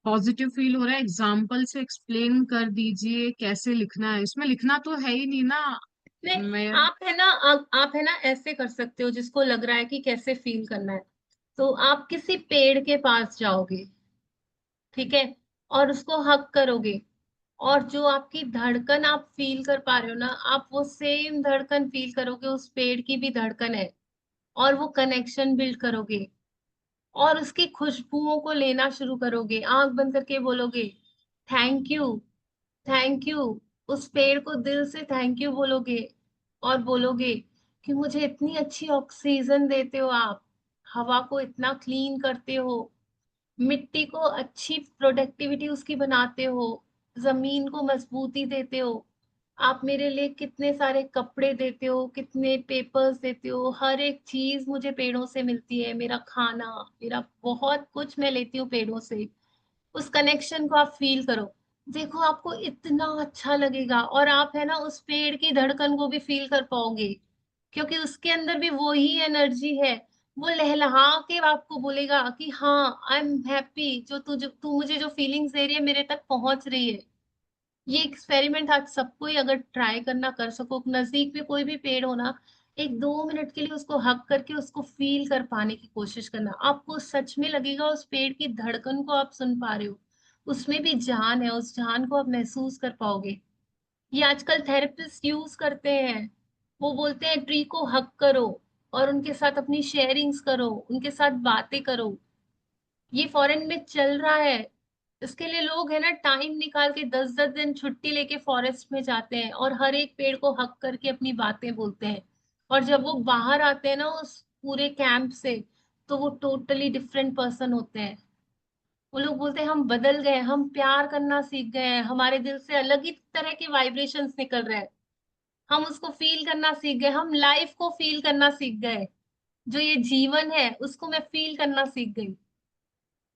पॉजिटिव फील हो रहा है, एग्जाम्पल से एक्सप्लेन कर दीजिए कैसे लिखना है। इसमें लिखना तो है ही नहीं ना। नहीं, मैं आप है ना, आप है ना ऐसे कर सकते हो, जिसको लग रहा है कि कैसे फील करना है, तो आप किसी पेड़ के पास जाओगे, ठीक है, और उसको हक करोगे, और जो आपकी धड़कन आप फील कर पा रहे हो ना, आप वो सेम धड़कन फील करोगे, उस पेड़ की भी धड़कन है, और वो कनेक्शन बिल्ड करोगे, और उसकी खुशबुओं को लेना शुरू करोगे, आंख बंद करके बोलोगे थैंक यू, थैंक यू, उस पेड़ को दिल से थैंक यू बोलोगे, और बोलोगे कि मुझे इतनी अच्छी ऑक्सीजन देते हो आप, हवा को इतना क्लीन करते हो, मिट्टी को अच्छी प्रोडक्टिविटी उसकी बनाते हो, जमीन को मजबूती देते हो, आप मेरे लिए कितने सारे कपड़े देते हो, कितने पेपर्स देते हो, हर एक चीज मुझे पेड़ों से मिलती है, मेरा खाना, मेरा बहुत कुछ मैं लेती हूँ पेड़ों से। उस कनेक्शन को आप फील करो, देखो आपको इतना अच्छा लगेगा, और आप है ना उस पेड़ की धड़कन को भी फील कर पाओगे, क्योंकि उसके अंदर भी वही एनर्जी है। वो लहलहा के आपको बोलेगा कि हाँ आई एम हैप्पी, जो तू मुझे जो फीलिंग्स दे रही है मेरे तक पहुंच रही है। ये एक्सपेरिमेंट आज सबको ही अगर ट्राई करना कर सको, नजदीक में कोई भी पेड़ हो ना, एक 2 मिनट के लिए उसको हक करके उसको फील कर पाने की कोशिश करना, आपको सच में लगेगा उस पेड़ की धड़कन को आप सुन पा रहे हो, उसमें भी जान है, उस जान को आप महसूस कर पाओगे। ये आजकल थेरेपिस्ट यूज करते हैं, वो बोलते हैं ट्री को हक करो, और उनके साथ अपनी शेयरिंग्स करो, उनके साथ बातें करो। ये फॉरेन में चल रहा है। इसके लिए लोग है ना टाइम निकाल के 10-10 दिन छुट्टी लेके फॉरेस्ट में जाते हैं, और हर एक पेड़ को हक करके अपनी बातें बोलते हैं, और जब वो बाहर आते हैं ना उस पूरे कैंप से, तो वो टोटली डिफरेंट पर्सन होते हैं। वो लोग बोलते हैं हम बदल गए, हम प्यार करना सीख गए हैं, हमारे दिल से अलग ही तरह के वाइब्रेशंस निकल रहे हैं, हम उसको फील करना सीख गए, हम लाइफ को फील करना सीख गए, जो ये जीवन है उसको मैं फील करना सीख गई।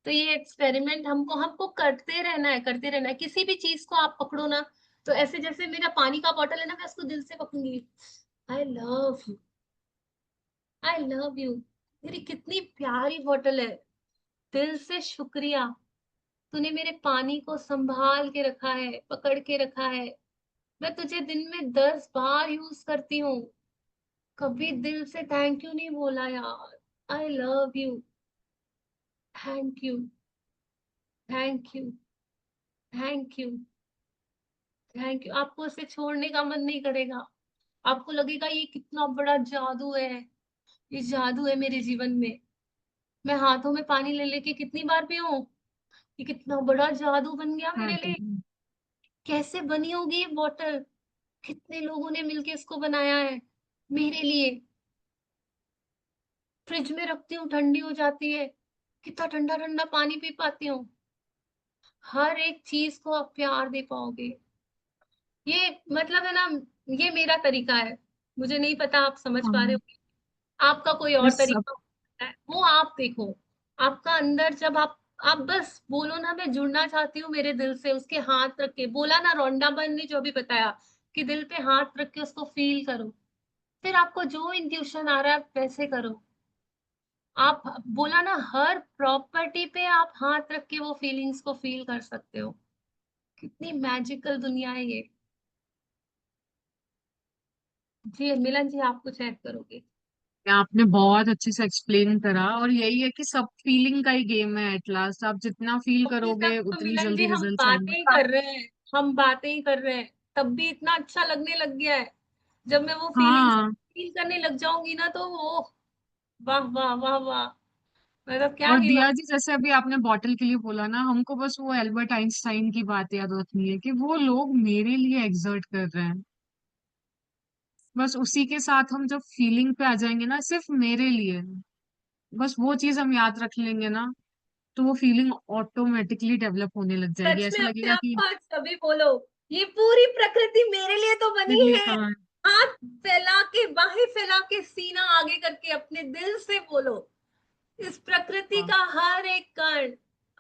तो ये एक्सपेरिमेंट हमको हमको करते रहना है, करते रहना है। किसी भी चीज को आप पकड़ो ना, तो ऐसे जैसे मेरा पानी का बॉटल है ना, मैं उसको दिल से पकड़ूंगी, I love you, I love you, मेरी कितनी प्यारी बॉटल है, दिल से शुक्रिया, तूने मेरे पानी को संभाल के रखा है, पकड़ के रखा है, मैं तुझे दिन में 10 बार यूज करती हूँ, कभी दिल से थैंक यू नहीं बोला यार, आई love you, thank you, thank you, thank you, thank you. आपको इसे छोड़ने का मन नहीं करेगा, आपको लगेगा ये कितना बड़ा जादू है, ये जादू है मेरे जीवन में, मैं हाथों में पानी ले लेके कितनी बार पीऊं, ये कितना बड़ा जादू बन गया हाँ मेरे लिए। जी। कैसे बनी होगी ये बॉटल, कितने लोगों ने मिलके इसको बनाया है मेरे लिए। फ्रिज में रखती हूँ ठंडी हो जाती है, कितना ठंडा ठंडा पानी पी पाती हूँ। हर एक चीज को आप प्यार दे पाओगे, ये मतलब है ना, ये मेरा तरीका है, मुझे नहीं पता आप समझ पा रहे हाँ, हो, आपका कोई ये और सब तरीका हो सकता है, वो आप देखो। आपका अंदर जब आप बस बोलो ना मैं जुड़ना चाहती हूँ मेरे दिल से, उसके हाथ रख के बोला ना, रोंडा बन ने जो भी बताया कि दिल पे हाथ रख के उसको फील करो, फिर आपको जो इंट्यूशन आ रहा है आप वैसे करो। आप बोला ना, हर प्रॉपर्टी पे आप हाथ रख के वो फीलिंग्स को फील कर सकते हो, कितनी मैजिकल दुनिया है ये। जी मिलन जी, आप कुछ ऐड करोगे? आपने बहुत अच्छे से एक्सप्लेन करा, और यही है कि सब फीलिंग का ही गेम है। एट लास्ट आप जितना फील अभी तक करोगे तो उतनी मिलन जी जल्दी हम रिजल्ट्स बातें आएंगे। ही कर रहे हैं, हम बातें ही कर रहे हैं, तब भी इतना अच्छा लगने लग गया है। जब मैं वो फीलिंग्स हाँ, फील करने लग जाऊंगी ना, तो वो वाह वाह वाह वाह, मतलब क्या और ही बात। दिया जी, जैसे अभी आपने बॉटल के लिए बोला ना, हमको बस वो एल्बर्ट आइंस्टाइन की बात याद होती है कि वो लोग मेरे लिए एग्जर्ट कर रहे हैं। बस उसी के साथ हम जब फीलिंग पे आ जाएंगे ना, सिर्फ मेरे लिए, बस वो चीज हम याद रख लेंगे ना, तो वो फीलिंग ऑटोमेटिकली डेवलप होने लग जाएगी। सच में ऐसा अपने लगेगा आप कि को आज सभी बोलो, ये पूरी प्रकृति मेरे लिए तो मेरे बनी लिए है। कहाँ है। हाथ फैला के, बाहें फैला के, सीना आगे करके अपने दिल से बोलो, इस प्रकृति हाँ, का हर एक कण,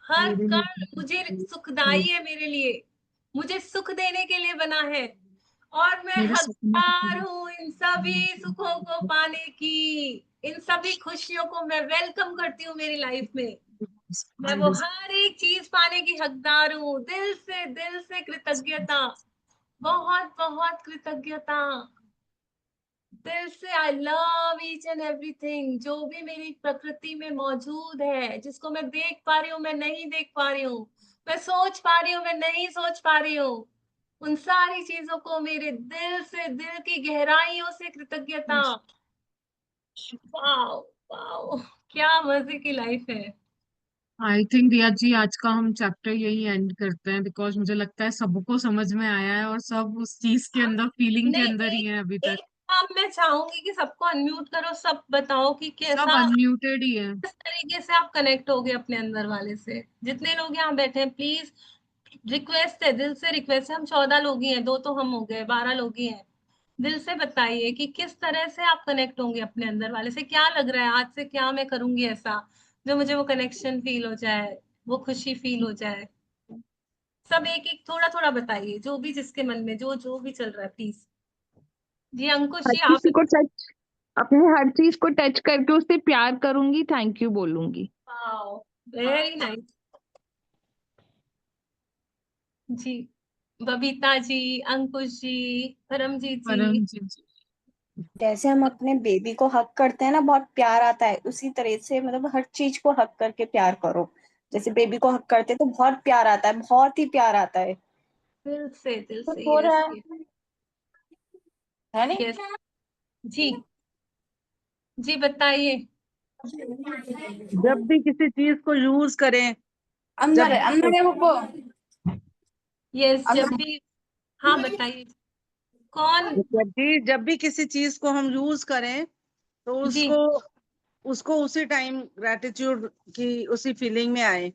हर मेरे कण मुझे सुखदाई लिए है मेरे लिए, मुझे सुख देने के लिए बना है, और मैं मेरे सपने की हकदार पूरी हूँ इन सभी सुखों को पाने की, इन सभी खुशियों को मैं वेलकम करती हूँ मेरी लाइफ में। मैं वो हर एक चीज पाने की हकदार हूँ। दिल से कृतज्ञता, बहुत बहुत कृतज्ञता, दिल से I love each and everything जो भी मेरी प्रकृति में मौजूद है, जिसको मैं देख पा रही हूँ, मैं नहीं देख पा रही हूँ, मैं सोच पा रही हूँ, मैं नहीं सोच पा रही हूँ, उन सारी चीजों को मेरे दिल से, दिल की गहराइयों से कृतज्ञता। वाओ, वाओ, क्या मजे की लाइफ है। आई थिंक रिया जी आज का हम चैप्टर यही एंड करते हैं, बिकॉज मुझे लगता है सबको समझ में आया है और सब उस चीज के अब अंदर, फीलिंग के नहीं, अंदर ही एक है अभी तक। एक काम मैं चाहूंगी कि सबको अनम्यूट करो, सब बताओ कि सब कैसा, अनम्यूटेड ही है। किस तरीके से आप कनेक्ट हो गए अपने अंदर वाले से। जितने लोग यहाँ बैठे हैं प्लीज, रिक्वेस्ट है, दिल से रिक्वेस्ट है, हम 14 लोग ही हैं, 2 तो हम हो गए, 12 लोग ही हैं। दिल से बताइए कि किस तरह से आप कनेक्ट होंगे अपने अंदर वाले से, क्या लग रहा है आज से, क्या मैं करूंगी ऐसा जो मुझे वो कनेक्शन फील हो जाए, वो खुशी फील हो जाए। सब एक एक थोड़ा थोड़ा बताइए, जो भी जिसके मन में जो जो भी चल रहा है प्लीज। जी अंकुश हर जी आप। किसी को टच, अपने हर चीज को टच करके उससे प्यार करूंगी, थैंक यू बोलूंगी। Wow, very nice. जी बबीता जी, अंकुश जी, परमजीत जी। परमजीत जैसे हम अपने बेबी को हक करते हैं ना, बहुत प्यार आता है, उसी तरह से मतलब हर चीज को हक करके प्यार करो। जैसे बेबी को हक करते हैं तो बहुत प्यार आता है, बहुत ही प्यार आता है। दिल कुछ से, हो रहा यस है नहीं? यस। जी जी बताइए। जब भी किसी चीज को यूज करें, अंदर जब है, अंदर है वो। यस जब अंदर। भी, हाँ बताइए कौन। जब भी किसी चीज को हम यूज करें तो जी उसको उसको उसी टाइम ग्रेटिट्यूड की उसी फीलिंग में आए।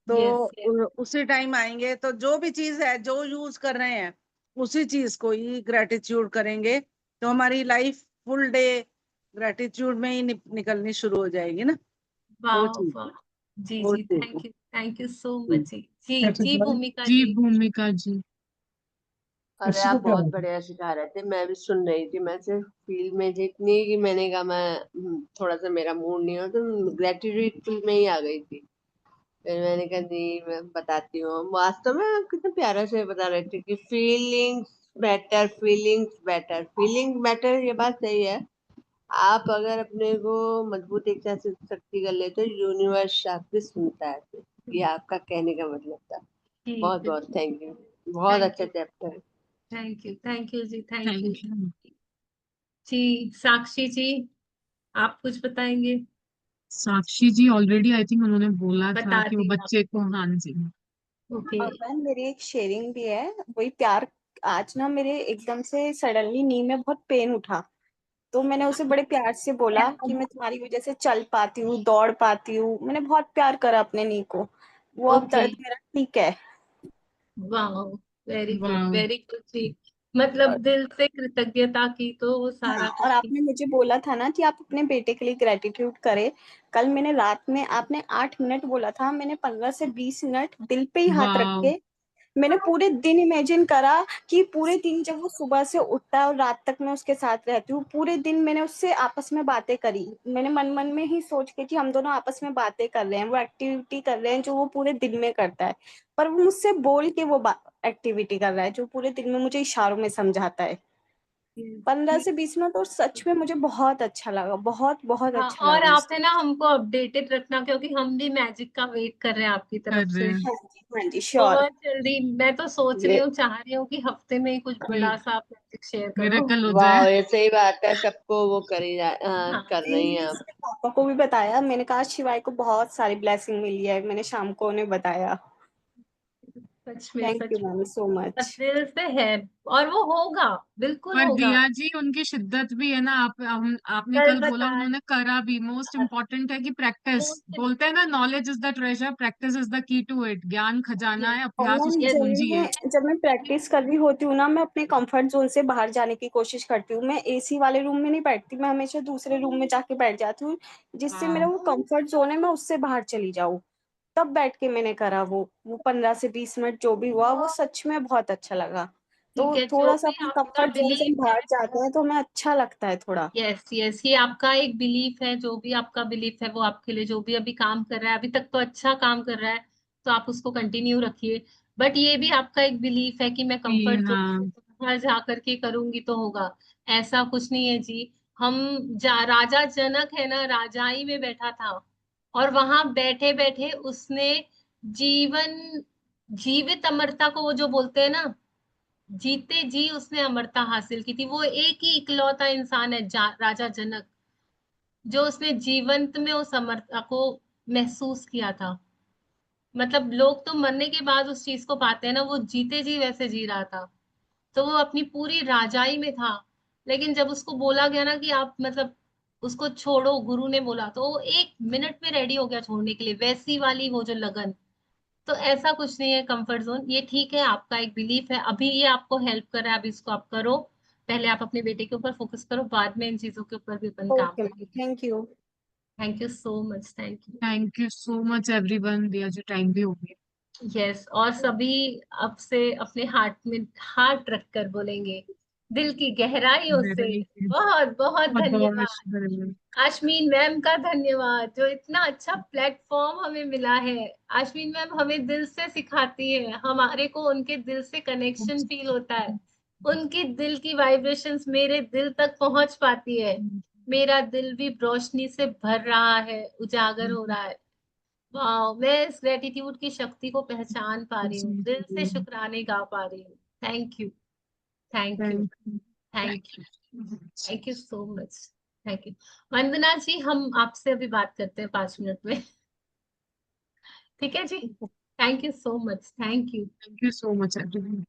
तो यस यस। उसी टाइम आएंगे तो जो भी चीज है जो यूज कर रहे हैं उसी चीज को ही ग्रेटिट्यूड करेंगे, तो हमारी लाइफ फुल डे ग्रेटिट्यूड में ही निकलनी शुरू हो जाएगी ना। वो वाह चीज वाह। जी वो जी चीज थैंक यू सो मच जी। जी जी भूमिका जी, जी। भूमिका जी। अरे आप बहुत बढ़िया सिखा रहे थे, मैं भी सुन रही थी। मैं सिर्फ फील में थी इतनी कि मैंने कहा मैं थोड़ा सा मेरा मूड नहीं हो, तो ग्रेटिट्यूड फील में ही आ गई थी। फिर मैंने कहा नहीं मैं बताती हूँ। वास्तव में आप कितने प्यारे से बता रहे थे कि फीलिंग्स बेटर, फीलिंग बेटर, ये बात सही है। आप अगर अपने को मजबूत इच्छा से शक्ति कर लेते हो, यूनिवर्स आपकी सुनता है। फिर ये आपका कहने का मतलब था। जी बहुत बहुत बिल्कुल। थैंक यू, बहुत थैंक अच्छा यू चैप्टर है। थैंक यू जी, थैंक यू। Thank you. जी साक्षी जी आप कुछ बताएंगे। साक्षी जी ऑलरेडी आई थिंक उन्होंने बोला था बता कि वो दिया बच्चे को, हाँ जी। ओके। और मैम मेरी एक शेयरिंग भी है, वही प्यार। आज ना मेरे एकदम से सडनली नी में बहुत पेन उठा, तो मैंने उसे बड़े प्यार से बोला कि मैं तुम्हारी वजह से चल पाती हूँ, दौड़ पाती हूँ। मैंने बहुत प्यार करा अपने नी को। वो अब ओके दर्द मेरा ठीक है। वाह, वाह। वेरी गुड जी। मतलब दिल से कृतज्ञता की तो वो हाँ, सारा और कुछ ठीक। आपने मुझे बोला था ना कि आप अपने बेटे के लिए ग्रेटिट्यूड करें। कल मैंने रात में, आपने 8 मिनट बोला था, मैंने 15 से 20 मिनट दिल पे ही हाथ रख वाह। के मैंने पूरे दिन इमेजिन करा कि पूरे दिन जब वो सुबह से उठता है और रात तक मैं उसके साथ रहती हूँ, पूरे दिन मैंने उससे आपस में बातें करी। मैंने मन मन में ही सोच के कि हम दोनों आपस में बातें कर रहे हैं, वो एक्टिविटी कर रहे हैं जो वो पूरे दिन में करता है, पर वो मुझसे बोल के वो एक्टिविटी कर रहा है जो पूरे दिन में मुझे इशारों में समझाता है। 15 से 20 मिनट, और सच में मुझे बहुत अच्छा लगा, बहुत बहुत हाँ अच्छा और लगा आप मुझे। है ना हमको अपडेटेड रखना, क्योंकि हम भी मैजिक का वेट कर रहे हैं आपकी कर तरफ रहे से। हैं। हाँ जी श्योर। बहुत जल्दी, मैं तो सोच रही ये हूँ, चाह रही हूँ कि हफ्ते में ही कुछ कोई बड़ा सा आप मैजिक शेयर करो। मिरेकल हो जाए। वाह, ये सही बात है, सबको वो करी हाँ कर रही हैं आप। इसके पापा को भी बताया, मैंने कहा शिवाय को बहुत सारी ब्लेसिंग मिली है, मैंने शाम को उन्हें बताया। थैंक यू सच में मैम सो मच। दिल से है, और वो होगा, बिल्कुल पर होगा। रिया जी उनकी शिद्दत भी है ना, आपने कल कल बोला, बताया। उन्होंने करा भी। मोस्ट इम्पोर्टेंट है कि प्रैक्टिस, बोलते हैं ना, knowledge is the treasure, practice is the key to it. ज्ञान खजाना है, और अभ्यास मैम उसकी यस कुंजी है। जब मैं प्रैक्टिस कर रही होती हूँ ना, मैं अपने कंफर्ट जोन से बाहर जाने की कोशिश करती हूँ। मैं एसी वाले रूम में नहीं बैठती, मैं हमेशा दूसरे रूम में जाके बैठ जाती हूँ, जिससे मेरा हाँ। वो कंफर्ट जोन है, मैं उससे बाहर चली जाऊँ। तब बैठ के मैंने करा वो 15 से 20 मिनट जो भी हुआ वो सच में बहुत अच्छा लगा। तो ठीक है, जो थोड़ा सा भी अपने आपका कंफर्ट जोन से हम बिलीफ बाहर है, जाते हैं तो हमें अच्छा लगता है थोड़ा। यस यस, ये आपका एक बिलीफ है, जो भी आपका बिलीफ है वो आपके लिए जो भी अभी काम कर रहा है, अभी तक तो अच्छा काम कर रहा है, तो आप उसको कंटिन्यू रखिए। बट ये भी आपका एक बिलीफ है कि मैं जी कंफर्ट जोन से हाँ। बाहर जा करके करूंगी तो होगा। ऐसा कुछ नहीं है जी। हम राजा जनक है ना, राजाई में बैठा था, और वहां बैठे बैठे उसने जीवन, जीवित अमरता को वो जो बोलते हैं ना, जीते जी उसने अमरता हासिल की थी। वो एक ही इकलौता इंसान है, राजा जनक, जो उसने जीवंत में उस अमरता को महसूस किया था। मतलब लोग तो मरने के बाद उस चीज को पाते हैं ना, वो जीते जी वैसे जी रहा था। तो वो अपनी पूरी राजाई में था, लेकिन जब उसको बोला गया ना कि आप मतलब उसको छोड़ो, गुरु ने बोला, तो वो 1 मिनट में रेडी हो गया छोड़ने के लिए, वैसी वाली वो जो लगन। तो ऐसा कुछ नहीं है कंफर्ट जोन, ये ठीक है, आपका एक बिलीफ है, अभी ये आपको हेल्प कर रहा है, अभी इसको आप करो। पहले आप अपने बेटे के ऊपर फोकस करो, बाद में इन चीजों के ऊपर भी अपन काम ओके मैम, करेंगे। Thank you. Thank you so much, thank you. Thank you so much everyone, दिया जो टाइम भी हो गया। यस, और सभी अब से अपने हार्ट में हार्ट रख कर बोलेंगे, दिल की गहराइयों से, Very good. बहुत बहुत बहुत बहुत धन्यवाद। शुक्रिया। आशमीन मैम का धन्यवाद, जो इतना अच्छा प्लेटफॉर्म हमें मिला है। आशमीन मैम हमें दिल से सिखाती है, हमारे को उनके दिल से कनेक्शन फील होता है, उनकी दिल की वाइब्रेशंस मेरे दिल तक पहुंच पाती है, मेरा दिल भी रोशनी से भर रहा है, उजागर हो रहा है। वाह, मैं इस ग्रेटिट्यूड की शक्ति को पहचान पा रही हूँ, दिल से शुक्राने गा पा रही हूँ। Thank you, thank you, thank you. Thank you, thank you so much. Thank you. Vandana ji, हम आपसे अभी बात करते हैं 5 मिनट में। ठीक है जी। Thank you so much, thank you. Thank you so much everyone.